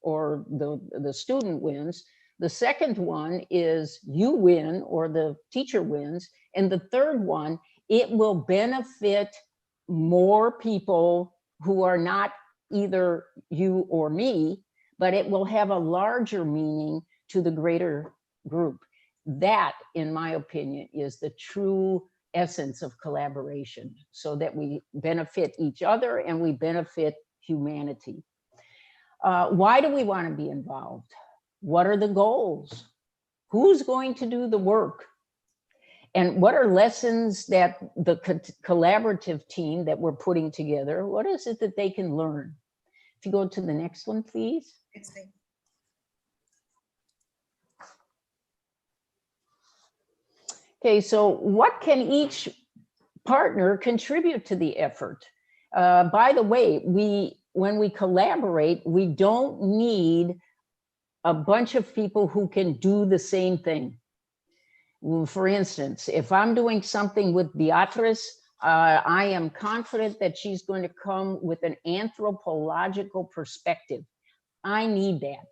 Speaker 2: or the student wins. The second one is you win, or the teacher wins. And the third one, it will benefit more people who are not either you or me, but it will have a larger meaning to the greater group. That, in my opinion, is the true essence of collaboration, so that we benefit each other and we benefit humanity. Why do we want to be involved? What are the goals? Who's going to do the work? And what are lessons that the collaborative team that we're putting together, what is it that they can learn? If you go to the next one, please. Okay, so what can each partner contribute to the effort? By the way, when we collaborate, we don't need a bunch of people who can do the same thing. For instance, if I'm doing something with Beatrice, I am confident that she's going to come with an anthropological perspective. I need that.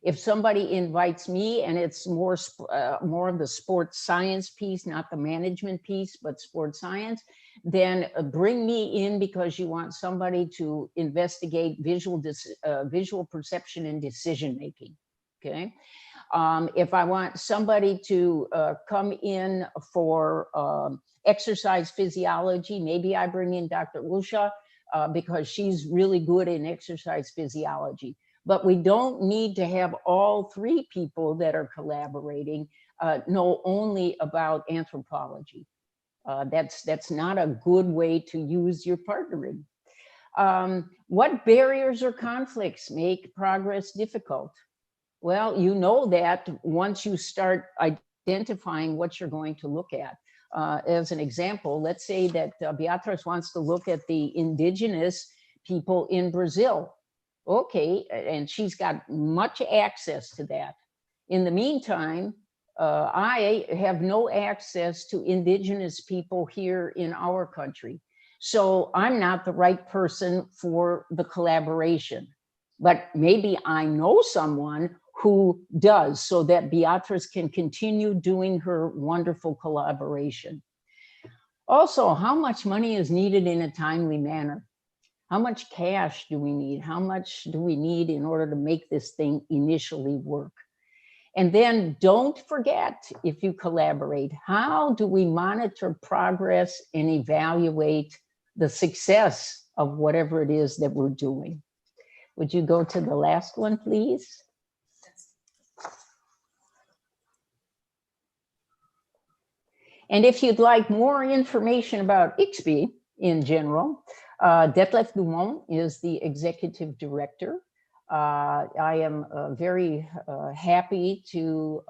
Speaker 2: If somebody invites me and it's more of the sports science piece, not the management piece, but sports science, then bring me in because you want somebody to investigate visual perception and decision making. Okay. If I want somebody to come in for exercise physiology, maybe I bring in Dr. Usha because she's really good in exercise physiology. But we don't need to have all three people that are collaborating know only about anthropology. That's not a good way to use your partnering. What barriers or conflicts make progress difficult? Well, you know that once you start identifying what you're going to look at. As an example, let's say that Beatrice wants to look at the indigenous people in Brazil. Okay, and she's got much access to that. In the meantime, I have no access to indigenous people here in our country. So I'm not the right person for the collaboration. But maybe I know someone who does, so that Beatrice can continue doing her wonderful collaboration. Also, how much money is needed in a timely manner? How much cash do we need? How much do we need in order to make this thing initially work? And then don't forget, if you collaborate, how do we monitor progress and evaluate the success of whatever it is that we're doing? Would you go to the last one, please? And if you'd like more information about IXPI in general, Detlef Dumont is the executive director. I am very happy to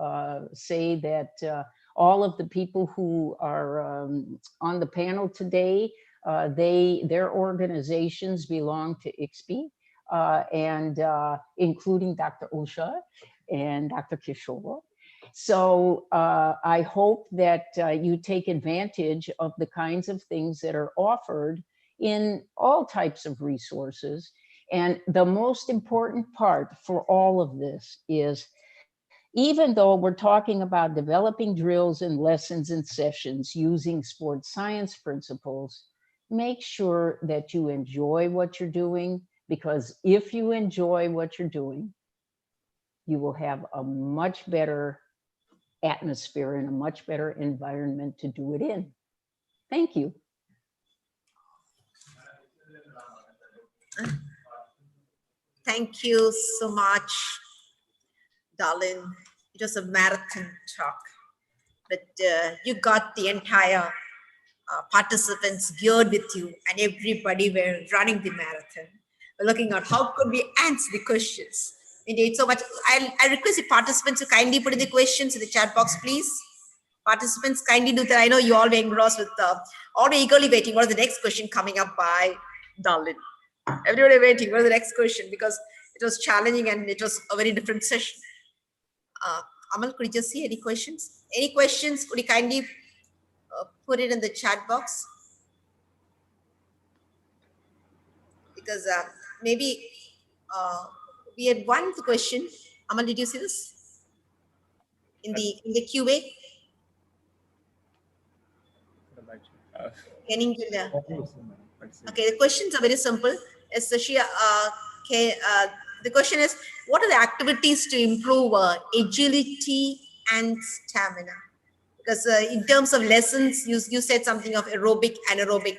Speaker 2: say that all of the people who are on the panel today, their organizations belong to IXPE, and including Dr. Osha and Dr. Kishore. So I hope that you take advantage of the kinds of things that are offered in all types of resources. And the most important part for all of this is, even though we're talking about developing drills and lessons and sessions using sports science principles, make sure that you enjoy what you're doing, because if you enjoy what you're doing, you will have a much better atmosphere and a much better environment to do it in. Thank you.
Speaker 1: Thank you so much, Darlene. It was a marathon talk, but you got the entire participants geared with you, and everybody were running the marathon. We're looking at how could we answer the questions. Indeed, so much. I request the participants to kindly put in the questions in the chat box, please. Participants, kindly do that. I know you all were engrossed with all eagerly waiting. What is the next question coming up by Darlene? Everybody waiting. What is the next question? Because it was challenging and it was a very different session. Amal, could you just see any questions? Any questions? Could you kindly put it in the chat box? Because maybe we had one question. Amal, did you see this in the QA? Okay, the questions are very simple. The question is, what are the activities to improve agility and stamina? Because in terms of lessons, you said something of aerobic, anaerobic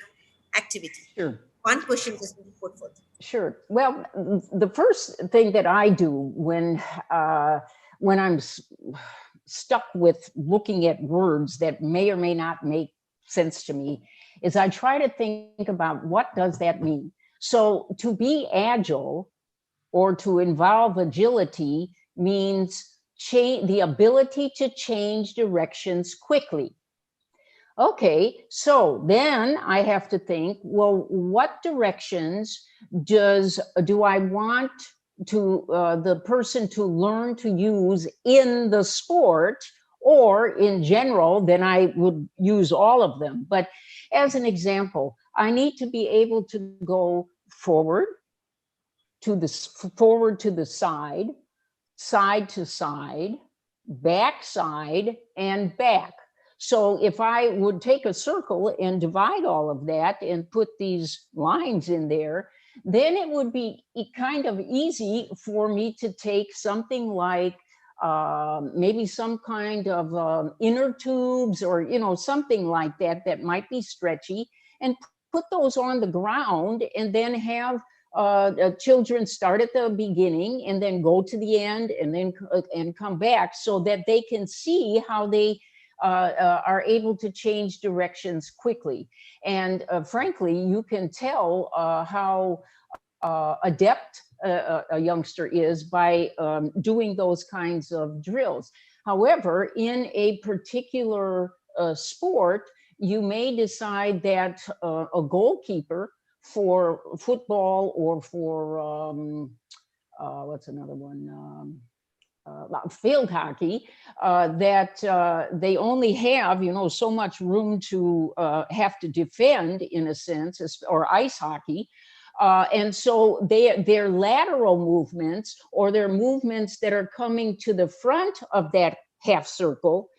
Speaker 1: activity.
Speaker 2: Sure.
Speaker 1: One question just to put forth.
Speaker 2: Sure. Well, the first thing that I do when I'm stuck with looking at words that may or may not make sense to me is I try to think about what does that mean. So to be agile or to involve agility means the ability to change directions quickly. Okay, so then I have to think, well, what directions do I want to the person to learn to use in the sport, or in general, then I would use all of them. But as an example, I need to be able to go forward to the side, side to side, back side, and back. So if I would take a circle and divide all of that and put these lines in there, then it would be kind of easy for me to take something like maybe some kind of inner tubes, or something like that that might be stretchy, and put those on the ground, and then have children start at the beginning and then go to the end and then come back, so that they can see how they are able to change directions quickly. And frankly, you can tell how adept a youngster is by doing those kinds of drills. However, in a particular sport, you may decide that a goalkeeper for football or for what's another one? Field hockey, that they only have, so much room to have to defend, in a sense, or ice hockey. And so their lateral movements, or their movements that are coming to the front of that half circle,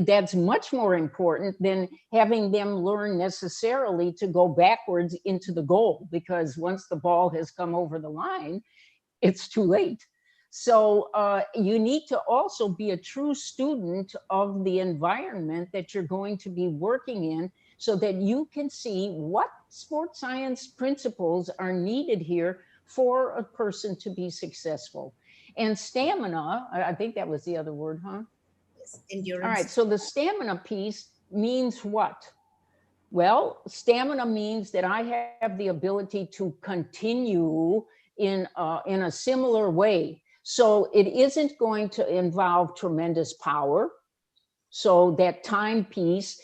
Speaker 2: that's much more important than having them learn necessarily to go backwards into the goal, because once the ball has come over the line, it's too late. So you need to also be a true student of the environment that you're going to be working in, so that you can see what sports science principles are needed here for a person to be successful. And stamina, I think that was the other word, huh?
Speaker 1: Yes, endurance.
Speaker 2: All right, so the stamina piece means what? Well, stamina means that I have the ability to continue in a similar way. So it isn't going to involve tremendous power. So that time piece,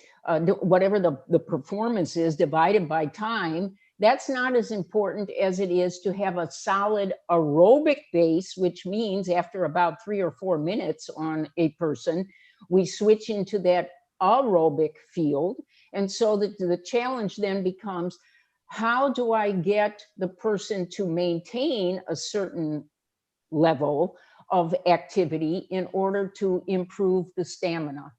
Speaker 2: whatever the performance is divided by time, that's not as important as it is to have a solid aerobic base, which means after about 3 or 4 minutes on a person, we switch into that aerobic field. And so the challenge then becomes, how do I get the person to maintain a certain level of activity in order to improve the stamina?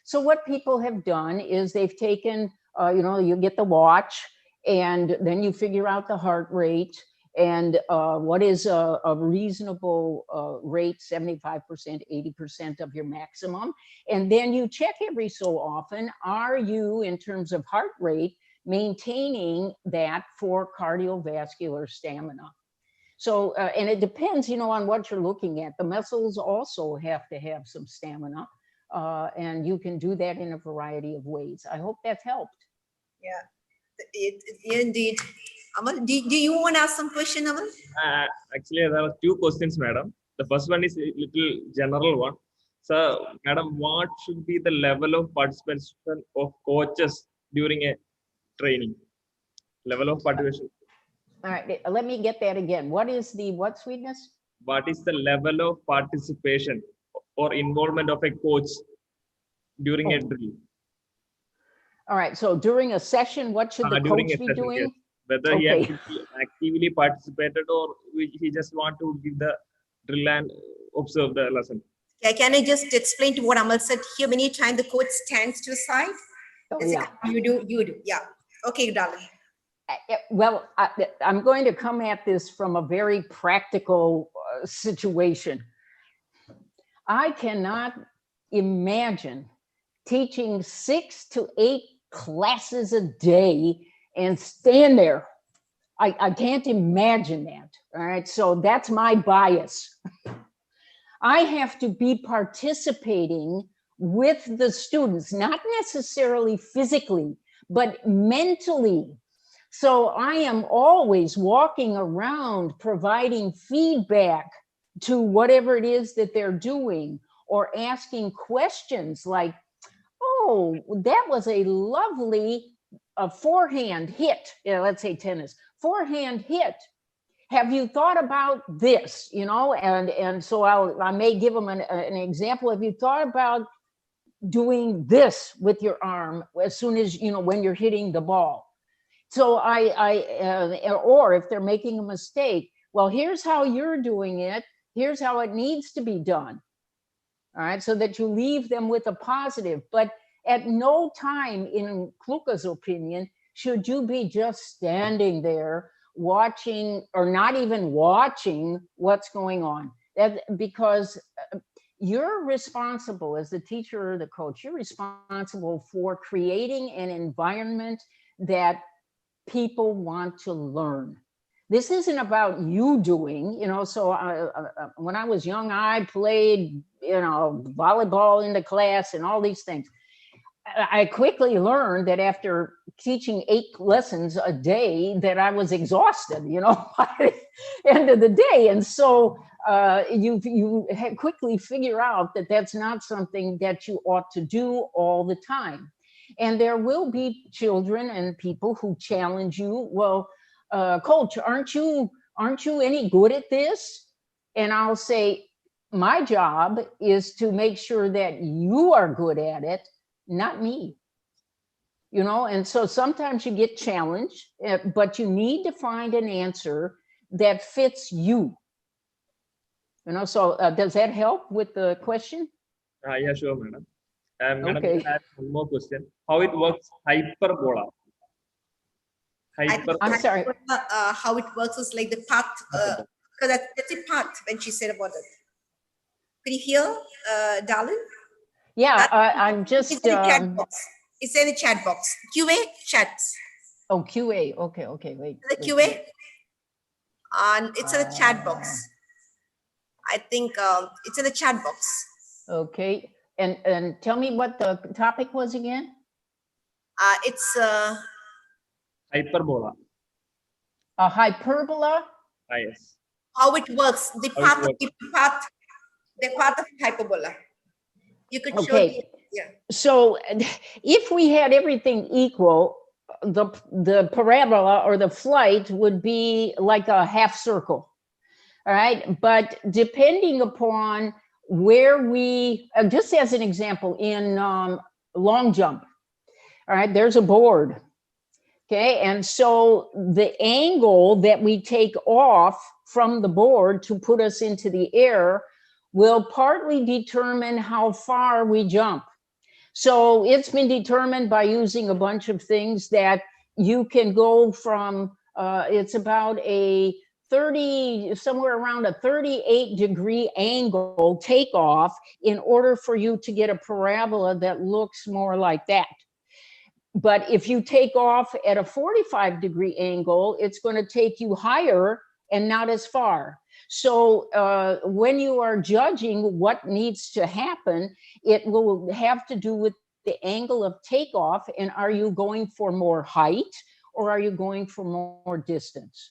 Speaker 2: So what people have done is they've taken, you get the watch, and then you figure out the heart rate and what is a reasonable rate, 75%, 80% of your maximum. And then you check every so often, are you, in terms of heart rate, maintaining that for cardiovascular stamina? So, and it depends, on what you're looking at. The muscles also have to have some stamina, and you can do that in a variety of ways. I hope that's helped.
Speaker 1: Yeah, indeed. Amal, do you want to ask some question, Amal?
Speaker 3: Actually, there are 2 questions, madam. The first one is a little general one. So, madam, what should be the level of participation of coaches during a training? Level of participation.
Speaker 2: All right, let me get that again. What is the what, Sweetness?
Speaker 3: What is the level of participation or involvement of a coach during a drill?
Speaker 2: All right, so during a session, what should the coach be doing?
Speaker 3: Yes. Whether he actively participated or he just want to give the drill and observe the lesson.
Speaker 1: Yeah, can I just explain to what Amal said here? Many times the coach stands to the side.
Speaker 2: Yeah.
Speaker 1: You do. Yeah. Okay, darling.
Speaker 2: Well, I'm going to come at this from a very practical situation. I cannot imagine teaching 6 to 8 classes a day and stand there. I can't imagine that. All right, so that's my bias. I have to be participating with the students, not necessarily physically, but mentally. So I am always walking around providing feedback to whatever it is that they're doing, or asking questions like, oh, that was a lovely forehand hit. Let's say tennis, forehand hit. Have you thought about this? And so I may give them an example. Have you thought about doing this with your arm as soon as, when you're hitting the ball? So or if they're making a mistake, well, here's how you're doing it. Here's how it needs to be done. All right, so that you leave them with a positive. But at no time, in Kluka's opinion, should you be just standing there watching, or not even watching, what's going on. Because you're responsible, as the teacher or the coach, you're responsible for creating an environment that people want to learn. This isn't about you doing, so when I was young, I played, volleyball in the class and all these things. I quickly learned that after teaching 8 lessons a day that I was exhausted, by the end of the day. And so you quickly figure out that that's not something that you ought to do all the time. And there will be children and people who challenge you. Well, coach, aren't you any good at this? And I'll say, my job is to make sure that you are good at it, not me. And so sometimes you get challenged, but you need to find an answer that fits you. So does that help with the question?
Speaker 3: Yeah, sure, madam. Madam,
Speaker 2: Okay.
Speaker 3: I have one more question. How it works, hyperbola?
Speaker 1: I'm sorry. How it works is like the path, because that's a path when she said about it. Can you hear, Darlene?
Speaker 2: Yeah, I'm just.
Speaker 1: It's in the chat box. It's in the chat box. QA chats.
Speaker 2: Oh, QA. Okay, wait.
Speaker 1: The QA. And it's in the chat box. I think it's in the chat box.
Speaker 2: Okay, and tell me what the topic was again.
Speaker 1: It's
Speaker 3: hyperbola.
Speaker 2: A hyperbola?
Speaker 3: Yes.
Speaker 1: how it works, the
Speaker 3: How it
Speaker 1: path,
Speaker 3: works.
Speaker 1: the path of hyperbola. You could show
Speaker 2: Okay.
Speaker 1: yeah.
Speaker 2: So if we had everything equal, the parabola or the flight would be like a half circle. All right. But depending upon where we, just as an example, in long jump, all right, there's a board. Okay. And so the angle that we take off from the board to put us into the air will partly determine how far we jump. So it's been determined by using a bunch of things that you can go from, it's about a 30, somewhere around a 38-degree angle takeoff in order for you to get a parabola that looks more like that. But if you take off at a 45-degree angle, it's going to take you higher and not as far. So when you are judging what needs to happen, it will have to do with the angle of takeoff. And are you going for more height or are you going for more distance?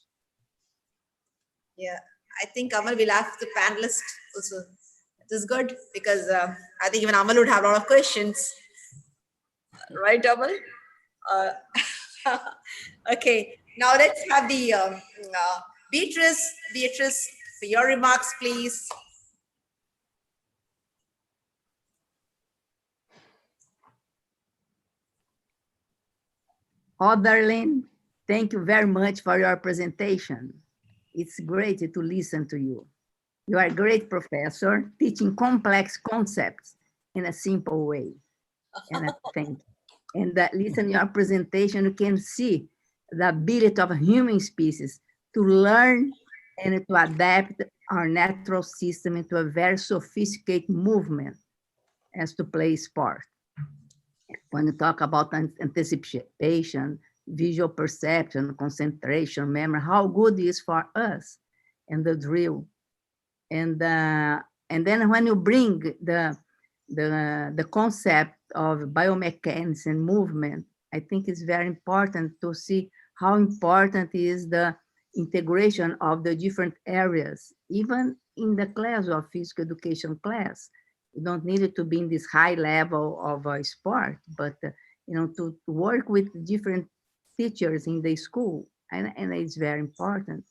Speaker 1: Yeah, I think Amal will ask the panelist also. This is good because I think even Amal would have a lot of questions. Right, Amal? Okay, now let's have the Beatrice. Beatrice, for your remarks, please.
Speaker 4: Oh, Darlene, thank you very much for your presentation. It's great to listen to you. You are a great professor, teaching complex concepts in a simple way. And I thank you. And that listen to your presentation, you can see the ability of a human species to learn and to adapt our natural system into a very sophisticated movement as to play sport. When you talk about anticipation, visual perception, concentration, memory, how good it is for us and the drill. And then when you bring the concept of biomechanics and movement, I think it's very important to see how important is the integration of the different areas, even in the class of physical education class. You don't need it to be in this high level of a sport, but to work with different teachers in the school, and it's very important.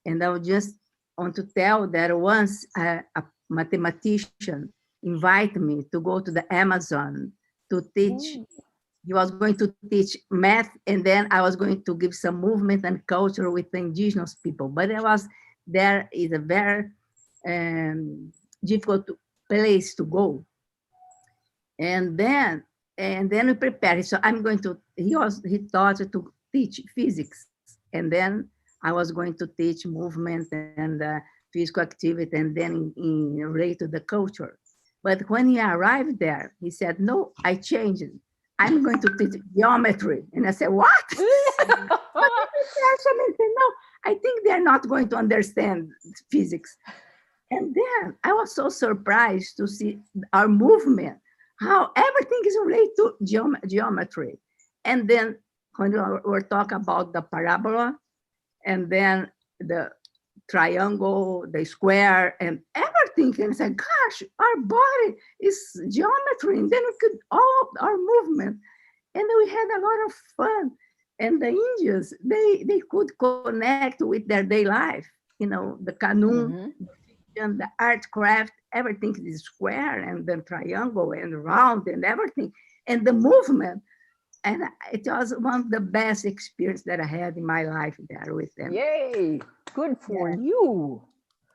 Speaker 4: And I would just want to tell that once a mathematician invited me to go to the Amazon to teach. He was going to teach math, and then I was going to give some movement and culture with the indigenous people. But there is a very difficult place to go. And then we prepared. So I'm going to, he thought to teach physics. And then I was going to teach movement and physical activity, and then in relate to the culture. But when he arrived there, he said, no, I changed it. I'm going to teach geometry. And I said, what? No, I think they're not going to understand physics. And then I was so surprised to see our movement, how everything is related to geometry. And then when we're talking about the parabola, and then the triangle, the square, and everything, and say, gosh, our body is geometry, and then we could all our movement, and we had a lot of fun. And the Indians, they could connect with their day life, the canoe, and the art craft, everything is square and then triangle and round and everything, and the movement. And it was one of the best experiences that I had in my life there with them.
Speaker 2: Yay, good for you.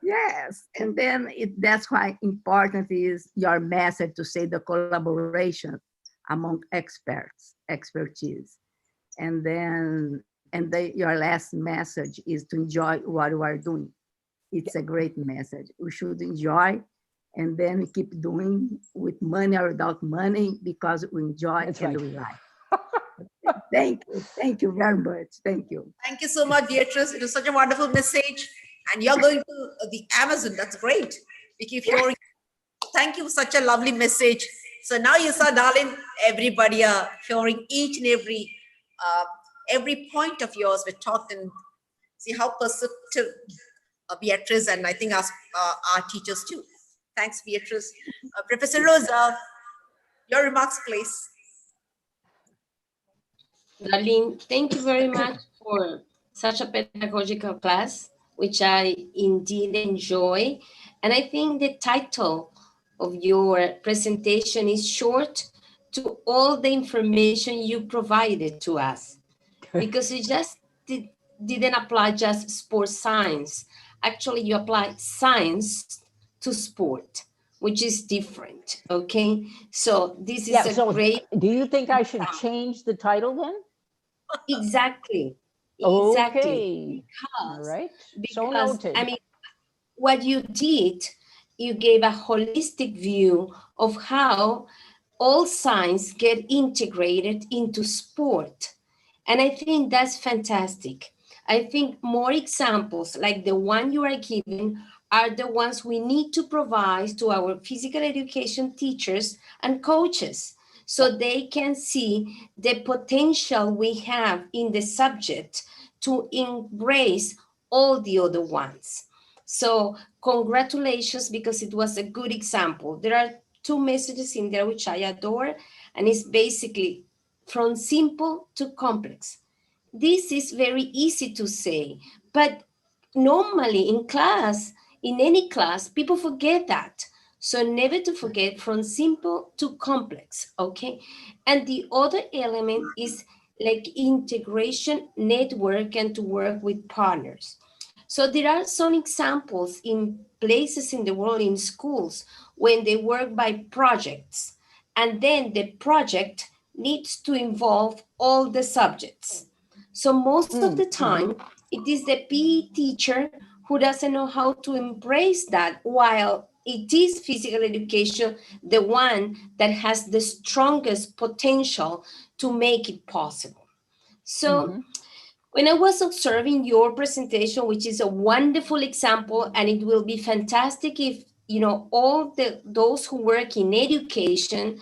Speaker 4: Yes, and then that's why important is your message to say the collaboration among expertise. And then your last message is to enjoy what you are doing. It's a great message. We should enjoy, and then we keep doing with money or without money because we enjoy and we like. Thank you very much. Thank you.
Speaker 1: Thank you so much, Beatrice. It was such a wonderful message. And you're going to the Amazon. That's great. We keep hearing. Thank you for such a lovely message. So now you saw, Darlene, everybody are hearing each and every point of yours. We talked and see how perceptive Beatrice, and I think our teachers too. Thanks, Beatrice. Professor Rosa, your remarks, please.
Speaker 5: Darlene, thank you very much for such a pedagogical class, which I indeed enjoy. And I think the title of your presentation is short to all the information you provided to us, because you just didn't apply just sports science. Actually, you apply science to sport, which is different, okay? So this is a great...
Speaker 2: Do you think I should change the title then?
Speaker 5: Exactly.
Speaker 2: Okay. All right. So noted.
Speaker 5: I mean, what you did, you gave a holistic view of how all science get integrated into sport. And I think that's fantastic. I think more examples like the one you are giving are the ones we need to provide to our physical education teachers and coaches, so they can see the potential we have in the subject to embrace all the other ones. So congratulations, because it was a good example. There are two messages in there which I adore, and it's basically from simple to complex. This is very easy to say, but normally in class, in any class, people forget that. So never to forget from simple to complex, okay? And the other element is like integration, network, and to work with partners. So there are some examples in places in the world, in schools, when they work by projects, and then the project needs to involve all the subjects. So most of the time, it is the PE teacher who doesn't know how to embrace that, while it is physical education, the one that has the strongest potential to make it possible. So when I was observing your presentation, which is a wonderful example, and it will be fantastic if, you know, all those who work in education,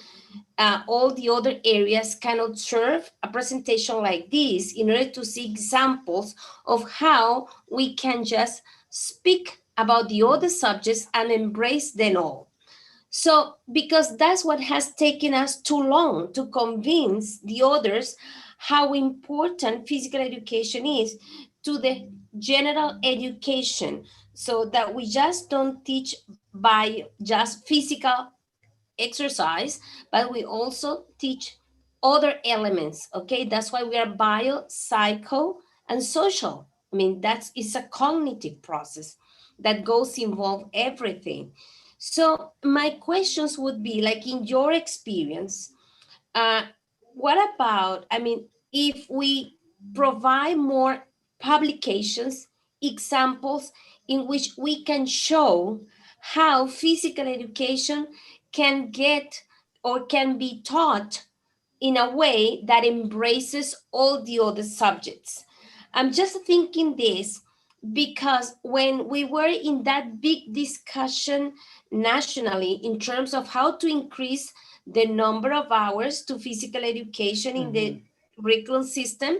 Speaker 5: all the other areas can observe a presentation like this in order to see examples of how we can just speak about the other subjects and embrace them all. So, because that's what has taken us too long to convince the others how important physical education is to the general education, so that we just don't teach by just physical exercise, but we also teach other elements, okay? That's why we are bio, psycho, and social. I mean, it's a cognitive process that goes involve everything. So my questions would be, like, in your experience, what about, I mean, if we provide more publications, examples in which we can show how physical education can get or can be taught in a way that embraces all the other subjects. I'm just thinking this because when we were in that big discussion nationally in terms of how to increase the number of hours to physical education in the curriculum system,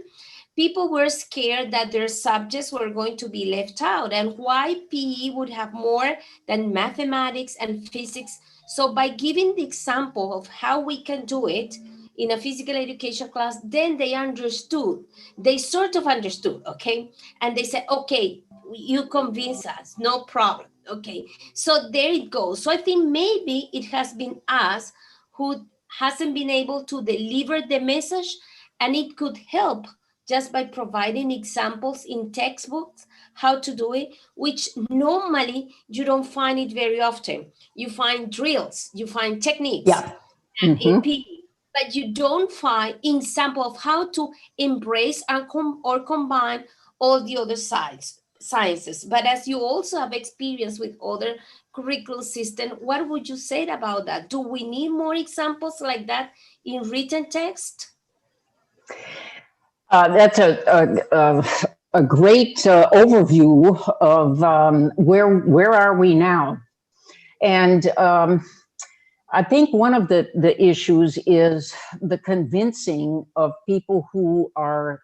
Speaker 5: people were scared that their subjects were going to be left out, and why PE would have more than mathematics and physics. So by giving the example of how we can do it in a physical education class, then they understood. They sort of understood, okay? And they said, okay, you convince us, no problem, okay? So there it goes. So I think maybe it has been us who hasn't been able to deliver the message, and it could help just by providing examples in textbooks how to do it, which normally you don't find it very often. You find drills, you find techniques in PE, but you don't find example of how to embrace and or combine all the other sciences. But as you also have experience with other curriculum system, what would you say about that? Do we need more examples like that in written text?
Speaker 2: That's a great overview of where are we now. And I think one of the issues is the convincing of people who are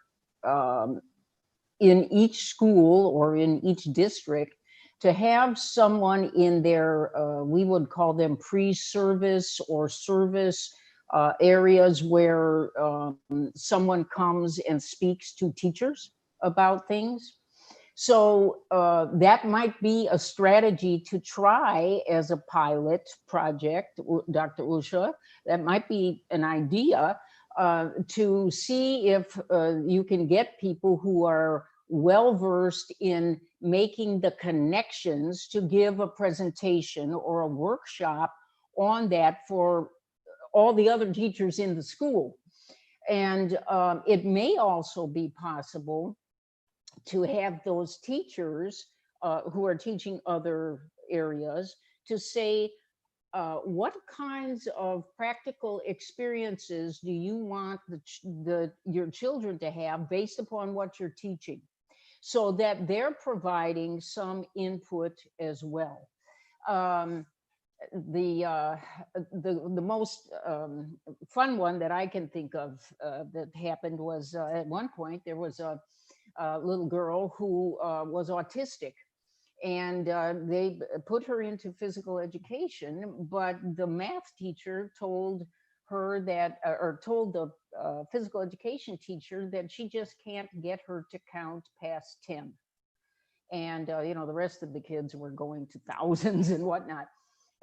Speaker 2: in each school or in each district to have someone in their, we would call them pre-service or service areas where someone comes and speaks to teachers about things. So that might be a strategy to try as a pilot project, Dr. Usha. That might be an idea to see if you can get people who are well-versed in making the connections to give a presentation or a workshop on that for all the other teachers in the school. And it may also be possible to have those teachers who are teaching other areas to say, what kinds of practical experiences do you want your children to have based upon what you're teaching, so that they're providing some input as well. The most fun one that I can think of that happened was at one point there was a little girl who was autistic, and they put her into physical education, but the math teacher told her that, or told the physical education teacher that she just can't get her to count past 10. And, you know, the rest of the kids were going to thousands and whatnot.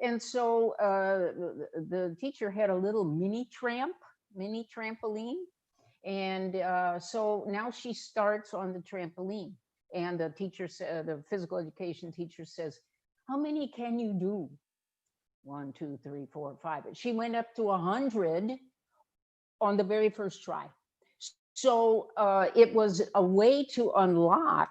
Speaker 2: And so the teacher had a little mini trampoline. And so now she starts on the trampoline. And the teacher, the physical education teacher says, how many can you do? 1, 2, 3, 4, 5. She went up to 100 on the very first try. So it was a way to unlock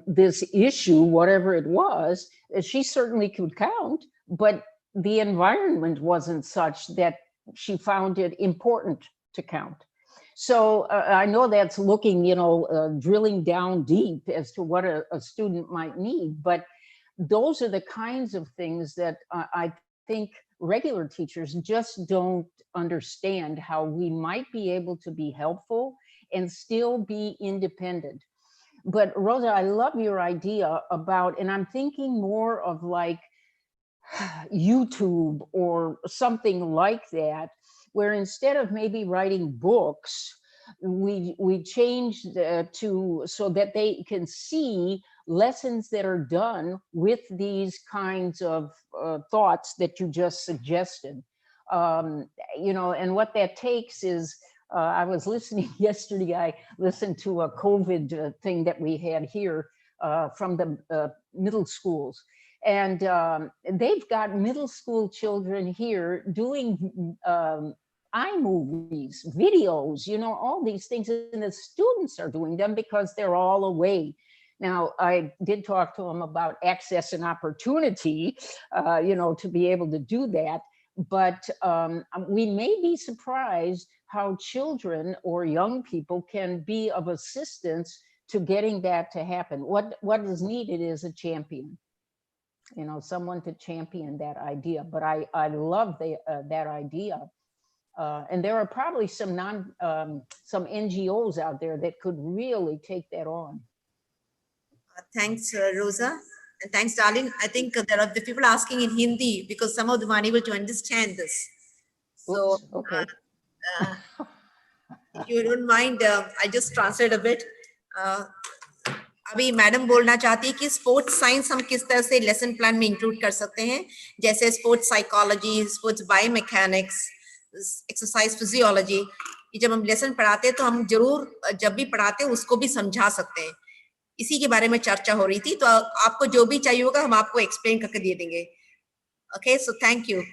Speaker 2: this issue, whatever it was. She certainly could count, but the environment wasn't such that she found it important to count. So I know that's looking, you know, drilling down deep as to what a student might need, but those are the kinds of things that I think regular teachers just don't understand, how we might be able to be helpful and still be independent. But Rosa, I love your idea about, and I'm thinking more of like YouTube or something like that, where instead of maybe writing books, we changed to so that they can see lessons that are done with these kinds of thoughts that you just suggested. You know, and what that takes is, I was listening yesterday, I listened to a COVID thing that we had here from the middle schools. And they've got middle school children here doing iMovies, videos, you know, all these things, and the students are doing them because they're all away. Now, I did talk to them about access and opportunity, you know, to be able to do that. But we may be surprised how children or young people can be of assistance to getting that to happen. What is needed is a champion, you know, someone to champion that idea. But I love that idea. And there are probably some some NGOs out there that could really take that on.
Speaker 1: Thanks, Rosa. And thanks, Darlene. I think there are the people asking in Hindi because some of them are unable to understand this. So,
Speaker 2: Oops, okay.
Speaker 1: if you don't mind, I just translate a bit. अभी madam बोलना चाहती है कि sports science हम किस तरह से lesson plan में इंक्लूड कर सकते हैं, जैसे sports psychology, sports biomechanics, exercise physiology. ये जब हम लेसन पढ़ाते हैं तो हम जरूर जब भी पढ़ाते हैं उसको भी समझा सकते हैं. इसी के बारे में चर्चा हो रही थी, तो आपको जो भी चाहिए होगा हम आपको एक्सप्लेन करके दे देंगे. Okay, so thank you.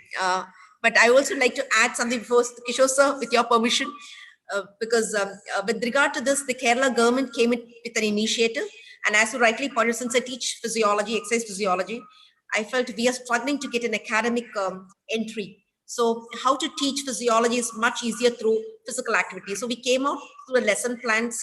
Speaker 1: But I also like to add something before Kishore sir, with your permission, because with regard to this, the Kerala government came in with an initiative, and as you rightly pointed, since I teach physiology, exercise physiology, I felt we are struggling to get an academic entry. So how to teach physiology is much easier through physical activity. So we came out through the lesson plans,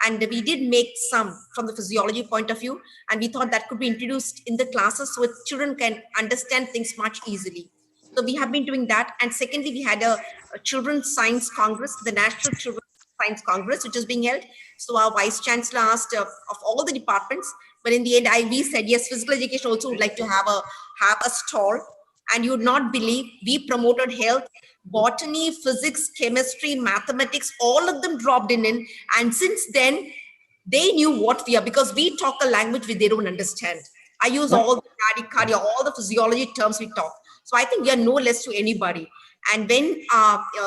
Speaker 1: and we did make some from the physiology point of view, and we thought that could be introduced in the classes so children can understand things much easily. So we have been doing that. And secondly, we had a Children's Science Congress, the National Children's Science Congress, which is being held. So our Vice Chancellor asked of all the departments But in the end, we said, yes, physical education also would like to have a stall. And you would not believe, we promoted health, botany, physics, chemistry, mathematics, all of them dropped in. And since then, they knew what we are, because we talk a language which they don't understand. I use all the cardio, all the physiology terms we talk. So I think we are no less to anybody. And when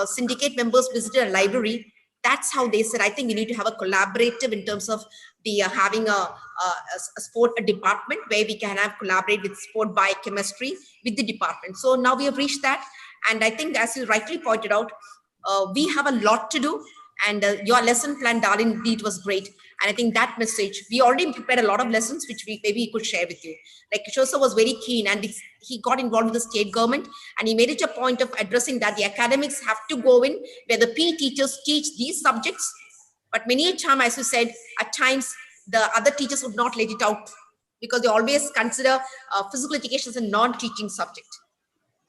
Speaker 1: syndicate members visited a library, that's how they said, I think we need to have a collaborative in terms of the having a sport department where we can have collaborate with sport biochemistry with the department. So now we have reached that. And I think, as you rightly pointed out, we have a lot to do. And your lesson plan, Darlene, indeed was great. And I think that message, we already prepared a lot of lessons, which we maybe could share with you. Like Kishore sir was very keen, and he got involved with the state government, and he made it a point of addressing that the academics have to go in where the PE teachers teach these subjects. But many a time, as you said, at times the other teachers would not let it out, because they always consider physical education as a non-teaching subject.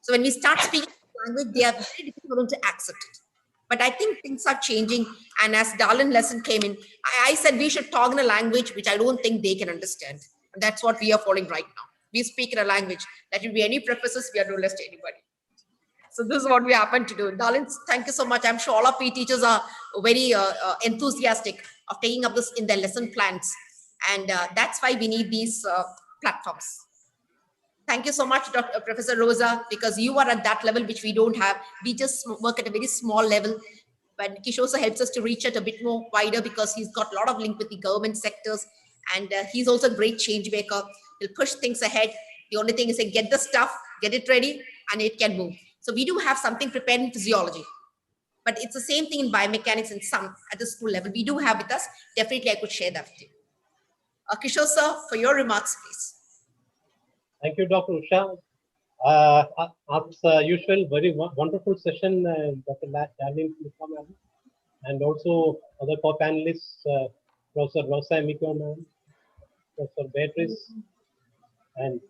Speaker 1: So when we start speaking language, they are very difficult to accept it. But I think things are changing. And as Darlene lesson came in, I said we should talk in a language which I don't think they can understand. And that's what we are following right now. We speak in a language that will be any professors, we are no less to anybody. So this is what we happen to do. Darlene, thank you so much. I'm sure all of PE teachers are very enthusiastic of taking up this in their lesson plans. And that's why we need these platforms. Thank you so much, Professor Rosa, because you are at that level which we don't have. We just work at a very small level. But Kishore also helps us to reach it a bit more wider, because he's got a lot of link with the government sectors. And he's also a great change maker. He'll push things ahead. The only thing is to get the stuff, get it ready, and it can move. So we do have something prepared in physiology. But it's the same thing in biomechanics and some at the school level. We do have with us. Definitely, I could share that with you. Kishore sir, for your remarks, please.
Speaker 6: Thank you, Dr. Usha. As usual, very wonderful session, Dr. Darlene, and also other co-panelists, Professor Rosa Miko, Professor Beatrice, and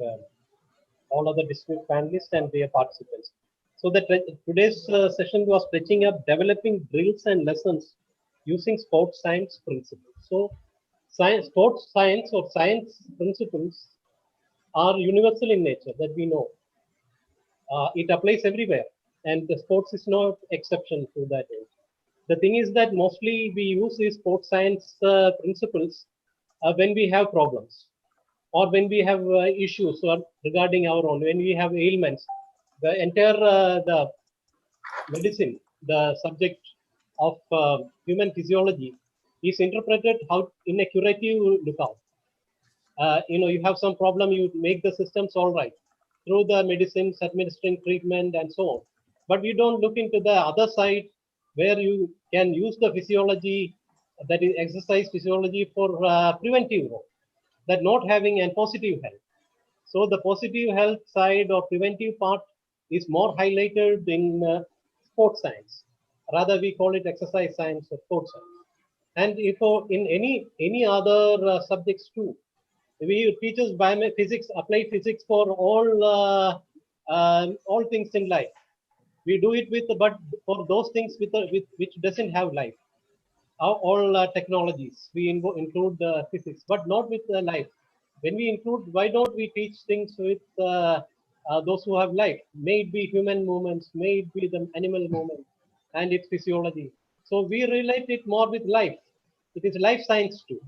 Speaker 6: all other distinguished panelists and their participants. So today's session was stretching up developing drills and lessons using sports science principles. So sports science or science principles are universal in nature, that we know. It applies everywhere, and the sports is no exception to that. The thing is that mostly we use these sports science principles when we have problems, or when we have issues regarding our own, when we have ailments. The entire the medicine, the subject of human physiology, is interpreted how in a curative lookout. You have some problem, you make the systems all right through the medicines, administering treatment, and so on. But you don't look into the other side, where you can use the physiology, that is exercise physiology, for preventive role, that not having a positive health. So the positive health side or preventive part is more highlighted in sports science. Rather, we call it exercise science or sports science. And if in any other subjects too, we teach us biophysics, applied physics for all things in life. We do it but for those things which doesn't have life. All technologies, we include physics, but not with life. When we include, why don't we teach things with those who have life? May it be human movements, may it be the animal movement and its physiology. So we relate it more with life. It is life science too.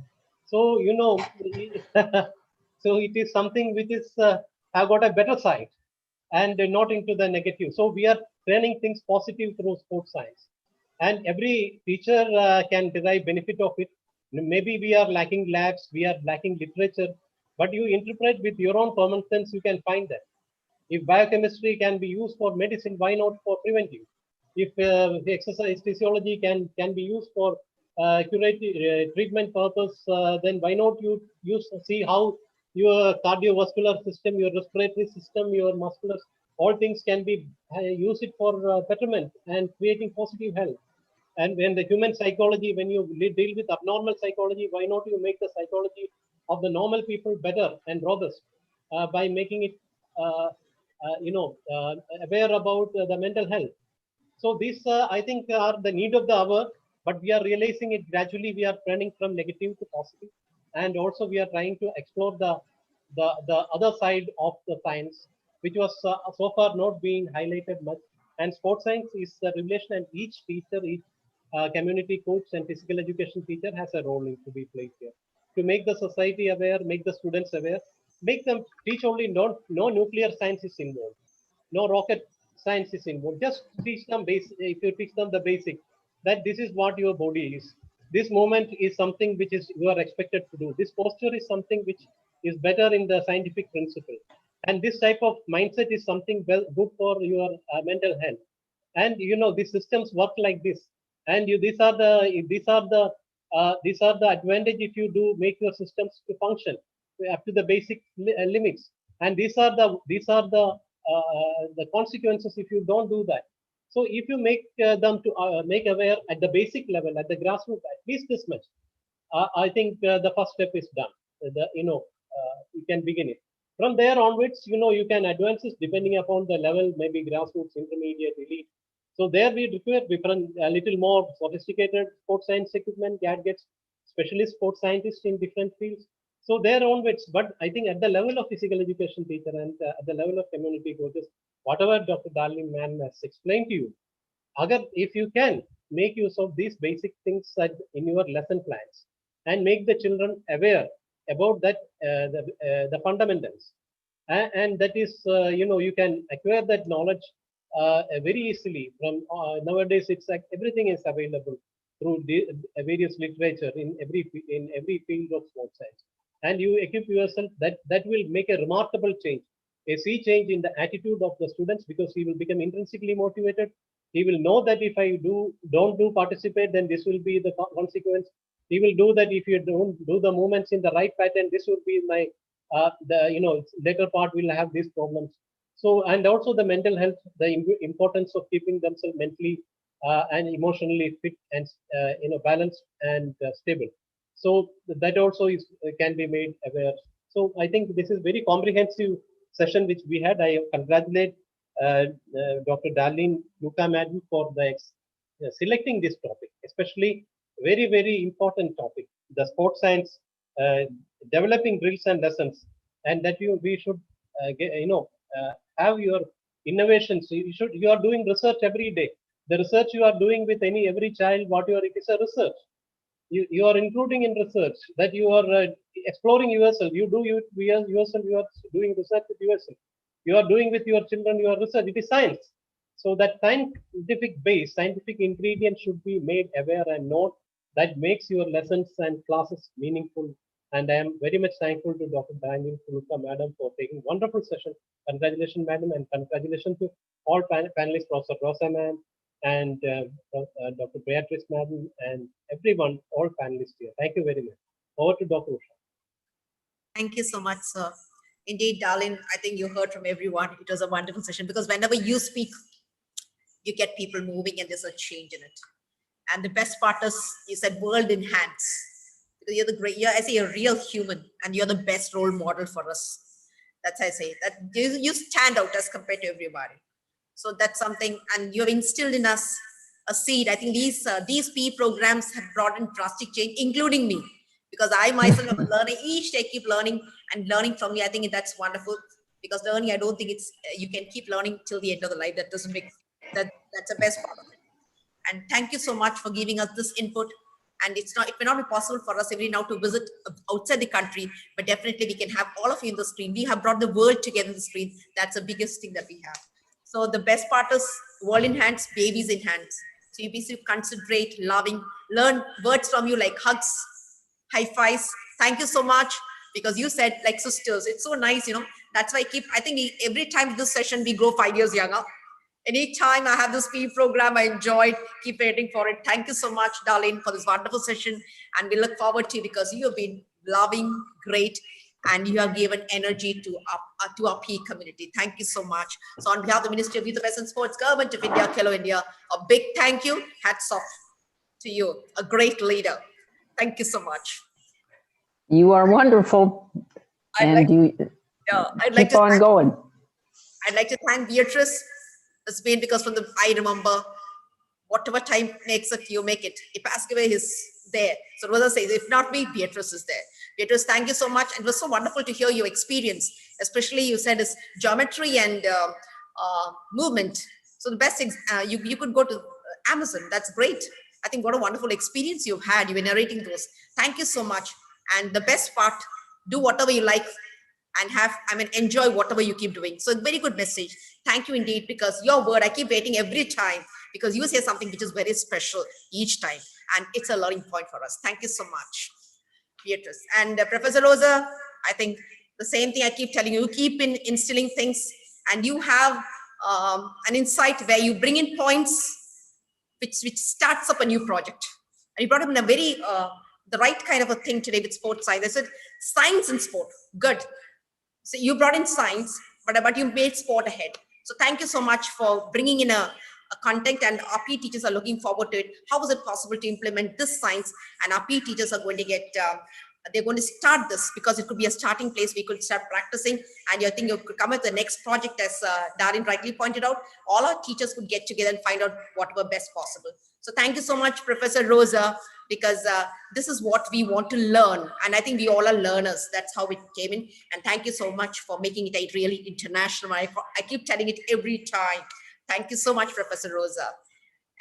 Speaker 6: So, so it is something which is have got a better side and not into the negative. So we are training things positive through sports science, and every teacher can derive benefit of it. Maybe we are lacking labs, we are lacking literature, but you interpret with your own common sense, you can find that. If biochemistry can be used for medicine, why not for preventive? If the exercise physiology can be used for curative treatment purpose, then why not you see how your cardiovascular system, your respiratory system, your muscular, all things can be use it for betterment and creating positive health. And when the human psychology, when you deal with abnormal psychology, why not you make the psychology of the normal people better and robust by making it aware about the mental health. So these, I think, are the need of the hour, but we are realizing it gradually. We are turning from negative to positive, and also we are trying to explore the other side of the science, which was so far not being highlighted much. And sports science is the relation, and each teacher, each community coach and physical education teacher has a role to be played here to make the society aware, make the students aware, make them teach only no nuclear science is involved, no rocket science is involved. Just teach them basic. If you teach them the basic, that this is what your body is. This movement is something which is you are expected to do. This posture is something which is better in the scientific principle. And this type of mindset is something well good for your mental health. And these systems work like this. And these are the advantage if you do make your systems to function up to the basic limits. And these are the consequences if you don't do that. So if you make them to make aware at the basic level, at the grassroots, at least this much, I think the first step is done. You can begin it. From there onwards, you can advance it depending upon the level, maybe grassroots, intermediate, elite. So there we require different, a little more sophisticated sports science equipment, gadgets, specialist sports scientists in different fields. So there onwards, but I think at the level of physical education teacher and at the level of community coaches, whatever Dr. Darlene Mann has explained to you, if you can make use of these basic things in your lesson plans and make the children aware about that the fundamentals, and that is you can acquire that knowledge very easily from nowadays. It's like everything is available through the various literature in every field of sports science, and you equip yourself. That will make a remarkable change, a sea change in the attitude of the students, because he will become intrinsically motivated. He will know that if I don't participate, then this will be the consequence. He will do that if you don't do the movements in the right pattern. This will be my later part will have these problems. So, and also the mental health, the importance of keeping themselves mentally and emotionally fit and balanced and stable. So that also can be made aware. So I think this is very comprehensive session which we had. I congratulate Dr. Darlene Kluka Madam for selecting this topic, especially very, very important topic, the sports science, developing drills and lessons, and that we should have your innovations. You are doing research every day. The research you are doing with every child, it is a research. You are including in research that you are exploring yourself. You do yourself. You are doing research with yourself. You are doing with your children. Your research. It is science. So that scientific base, scientific ingredient should be made aware and known. That makes your lessons and classes meaningful. And I am very much thankful to Dr. Darlene Kluka Madam for taking wonderful session. Congratulations, Madam, and congratulations to all panelists, Professor Rosa Ma'am and Dr. Beatrice Madam and everyone, all panelists here. Thank you very much. Over to Dr. Usha.
Speaker 1: Thank you so much, sir. Indeed, Darlene, I think you heard from everyone. It was a wonderful session because whenever you speak, you get people moving and there's a change in it. And the best part is you said world in hands. Because I say you're a real human and you're the best role model for us. That's how I say that you stand out as compared to everybody. So that's something, and you have instilled in us a seed. I think these PE programs have brought in drastic change, including me, because I myself am learning. Each day I keep learning and learning from you. I think that's wonderful, because learning, I don't think you can keep learning till the end of the life. That doesn't make that's the best part of it. And thank you so much for giving us this input. And it may not be possible for us every now to visit outside the country, but definitely we can have all of you in the screen. We have brought the world together in the screen. That's the biggest thing that we have. So the best part is world in hands, babies in hands. So you basically concentrate, loving, learn words from you like hugs, high fives. Thank you so much, because you said like sisters. It's so nice, That's why I think every time this session, we grow 5 years younger. Anytime I have this PE program, I enjoyed, keep waiting for it. Thank you so much, Darlene, for this wonderful session. And we look forward to you because you have been loving, great, and you have given energy to our PE community. Thank you so much. So on behalf of the Ministry of Youth Affairs and Sports, Government of India, Khelo India, a big thank you. Hats off to you, a great leader. Thank you so much.
Speaker 2: You are wonderful. I'd like
Speaker 1: to thank Beatrice. It's been because I remember whatever time makes it, you make it. If Pascaway is there. So Rosa says, if not me, Beatrice is there. Beatrice, thank you so much. It was so wonderful to hear your experience, especially you said is geometry and movement. So the best, you could go to Amazon. That's great. I think what a wonderful experience you've had. You were narrating those. Thank you so much. And the best part, do whatever you like and enjoy whatever you keep doing. So very good message. Thank you indeed, because your word, I keep waiting every time because you say something which is very special each time. And it's a learning point for us. Thank you so much, Beatrice. And Professor Rosa, I think the same thing I keep telling you, you keep instilling things, and you have an insight where you bring in points which starts up a new project. And you brought up in a very, the right kind of a thing today with sports science. I said, science and sport, good. So you brought in science, but you made sport ahead. So thank you so much for bringing in a content, and our PE teachers are looking forward to it. How is it possible to implement this science? And our PE teachers are going to get, they're going to start this, because it could be a starting place. We could start practicing, and I think you could come with the next project, as Darlene rightly pointed out. All our teachers could get together and find out what were best possible. So thank you so much, Professor Rosa, because this is what we want to learn. And I think we all are learners. That's how it came in. And thank you so much for making it a really international. I keep telling it every time. Thank you so much, Professor Rosa.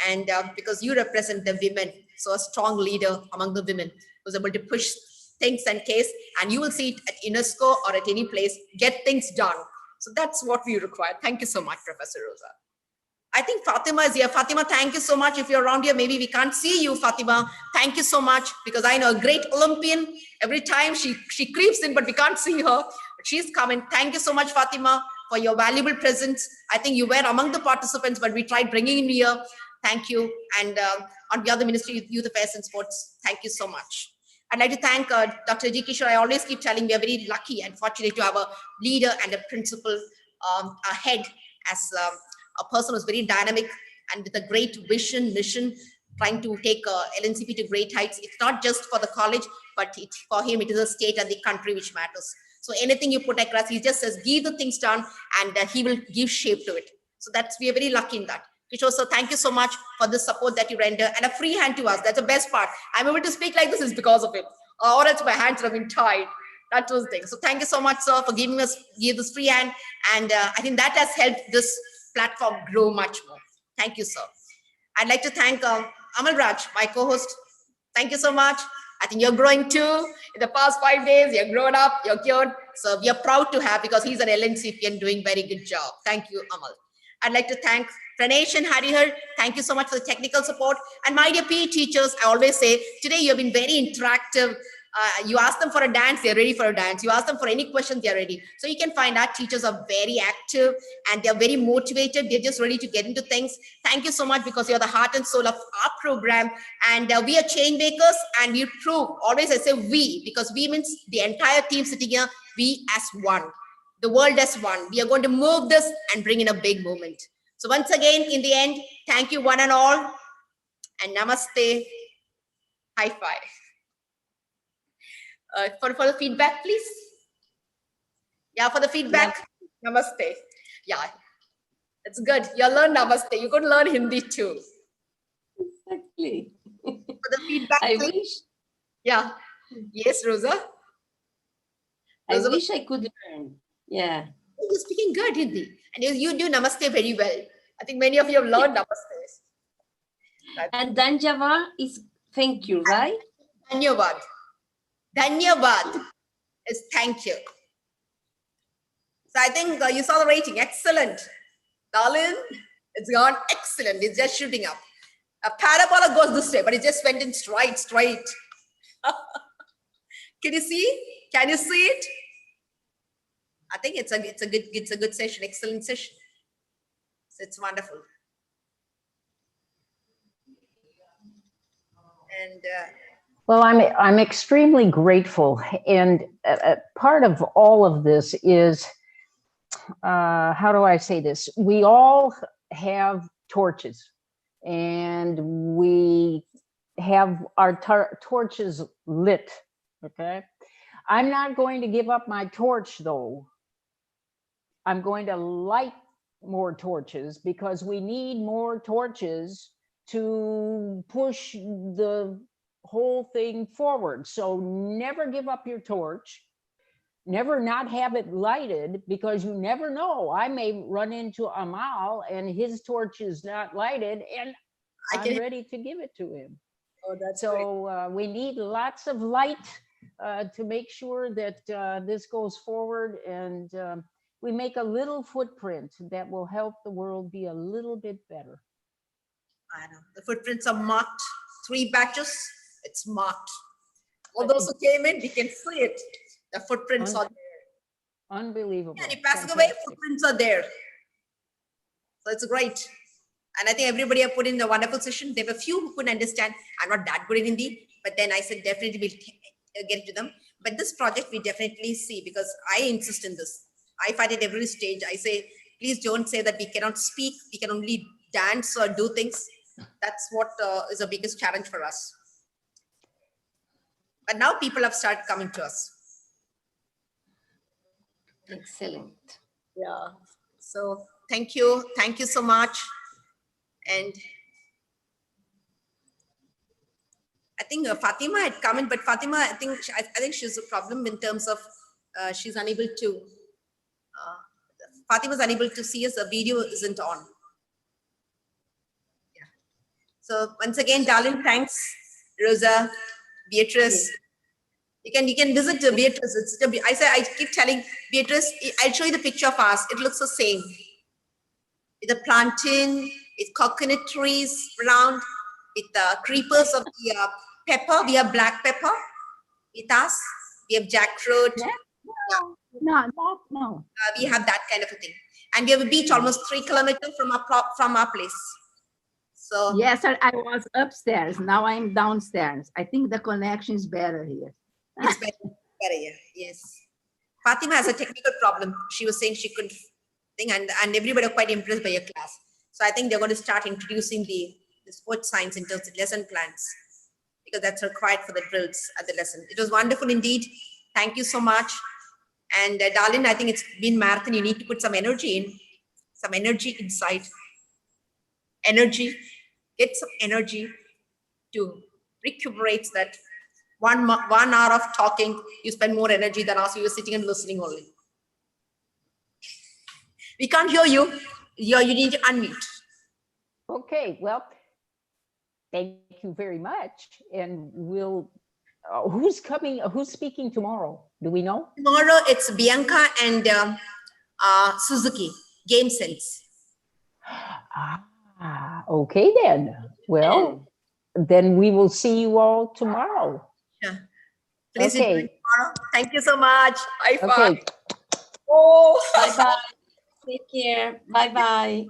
Speaker 1: And because you represent the women, so a strong leader among the women who's able to push things and case, and you will see it at UNESCO or at any place, get things done. So that's what we require. Thank you so much, Professor Rosa. I think Fatima is here. Fatima, thank you so much. If you're around here, maybe we can't see you, Fatima. Thank you so much, because I know a great Olympian. Every time she creeps in, but we can't see her. But she's coming. Thank you so much, Fatima, for your valuable presence. I think you were among the participants, but we tried bringing in here. Thank you. And on behalf of the Ministry of Youth Affairs and Sports, thank you so much. I'd like to thank Dr. G. Kishore. I always keep telling we are very lucky and fortunate to have a leader and a principal ahead as a person who's very dynamic and with a great vision, mission, trying to take LNCP to great heights. It's not just for the college, but for him, it is a state and the country which matters. So anything you put across, he just says, give the things done, and he will give shape to it. So we are very lucky in that. Kishore, so thank you so much for the support that you render, and a free hand to us. That's the best part. I'm able to speak like this is because of him, or else my hands have been tied. That was the thing. So thank you so much, sir, for giving us this free hand. And I think that has helped this platform grow much more. Thank you, sir. I'd like to thank Amal Raj, my co-host. Thank you so much. I think you're growing too. In the past 5 days, you're grown up, you're cured. So we are proud to have, because he's an LNCP and doing very good job. Thank you, Amal. I'd like to thank Pranesh and Harihar. Thank you so much for the technical support. And my dear PE teachers, I always say, today you have been very interactive. You ask them for a dance, they're ready for a dance. You ask them for any questions, they're ready. So you can find our teachers are very active and they're very motivated. They're just ready to get into things. Thank you so much, because you're the heart and soul of our program. And we are change makers, and we prove, always I say we, because we means the entire team sitting here, we as one. The world as one. We are going to move this and bring in a big movement. So once again, in the end, thank you one and all, and namaste, high five. For the feedback, please. Yeah, for the feedback, yeah. Namaste. Yeah, it's good. You learn namaste. You could learn Hindi too.
Speaker 5: Exactly.
Speaker 1: For the feedback,
Speaker 5: I
Speaker 1: please.
Speaker 5: wish.
Speaker 1: Yeah. Yes, Rosa.
Speaker 5: I wish I could learn. Yeah.
Speaker 1: You're speaking good Hindi, and you do namaste very well. I think many of you have learned namaste.
Speaker 5: And Danjava is thank you, right?
Speaker 1: Dhanyavad. Dhanyavad is thank you. So I think you saw the rating. Excellent. Darlene, it's gone excellent. It's just shooting up. A parabola goes this way, but it just went in straight. Can you see? Can you see it? I think it's a good session. Excellent session. So it's wonderful. And
Speaker 2: well, I'm extremely grateful, and part of all of this is, how do I say this? We all have torches, and we have our torches lit. Okay, I'm not going to give up my torch, though. I'm going to light more torches, because we need more torches to push the whole thing forward. So never give up your torch. Never not have it lighted, because you never know. I may run into Amal and his torch is not lighted and I'm ready to give it to him.
Speaker 1: Oh, that's great.
Speaker 2: So we need lots of light to make sure that this goes forward, and we make a little footprint that will help the world be a little bit better.
Speaker 1: I know. The footprints are marked. 3 batches, it's marked. All those who came in, we can see it. The footprints are there.
Speaker 2: Unbelievable.
Speaker 1: And if passing away,
Speaker 2: Fantastic.
Speaker 1: footprints are there. So it's great. And I think everybody have put in a wonderful session. There were a few who couldn't understand. I'm not that good in Hindi, but then I said definitely we'll get to them. But this project we definitely see, because I insist in this. I fight at every stage. I say, please don't say that we cannot speak. We can only dance or do things. That's what is the biggest challenge for us. But now people have started coming to us.
Speaker 5: Excellent.
Speaker 1: Yeah. So thank you. Thank you so much. And I think Fatima had come in, but Fatima, I think she's a problem in terms of she's unable to. Fatima's unable to see us. The video isn't on. Yeah. So once again, Darlene, thanks, Rosa, Beatrice. You can visit Beatrice. I keep telling Beatrice, I'll show you the picture of ours. It looks the same. With the plantain, with coconut trees around, with the creepers of the pepper. We have black pepper with us. We have jackfruit.
Speaker 4: Yeah.
Speaker 1: Yeah.
Speaker 4: No.
Speaker 1: We have that kind of a thing. And we have a beach almost 3 kilometers from our place. So
Speaker 4: Yes, I was upstairs. Now I'm downstairs. I think the connection is better here.
Speaker 1: it's better here. Yes. Fatima has a technical problem. She was saying she couldn't think, and everybody are quite impressed by your class. So I think they're going to start introducing the sport science in terms of lesson plans, because that's required for the drills at the lesson. It was wonderful indeed. Thank you so much. And Darlene, I think it's been marathon. You need to put some energy in, some energy inside. Energy, get some energy to recuperate that 1 hour of talking. You spend more energy than us. You're sitting and listening only. We can't hear you. You need to unmute.
Speaker 2: Okay, well, thank you very much. And we'll, who's speaking tomorrow? Do we know?
Speaker 1: Tomorrow it's Bianca and Suzuki, Game Sense.
Speaker 2: Okay then. Well, then we will see you all tomorrow.
Speaker 1: Yeah. Please
Speaker 2: Okay.
Speaker 1: enjoy tomorrow. Thank you so much. High five.
Speaker 2: Okay.
Speaker 1: Oh.
Speaker 5: Bye-bye. Take care. Bye-bye.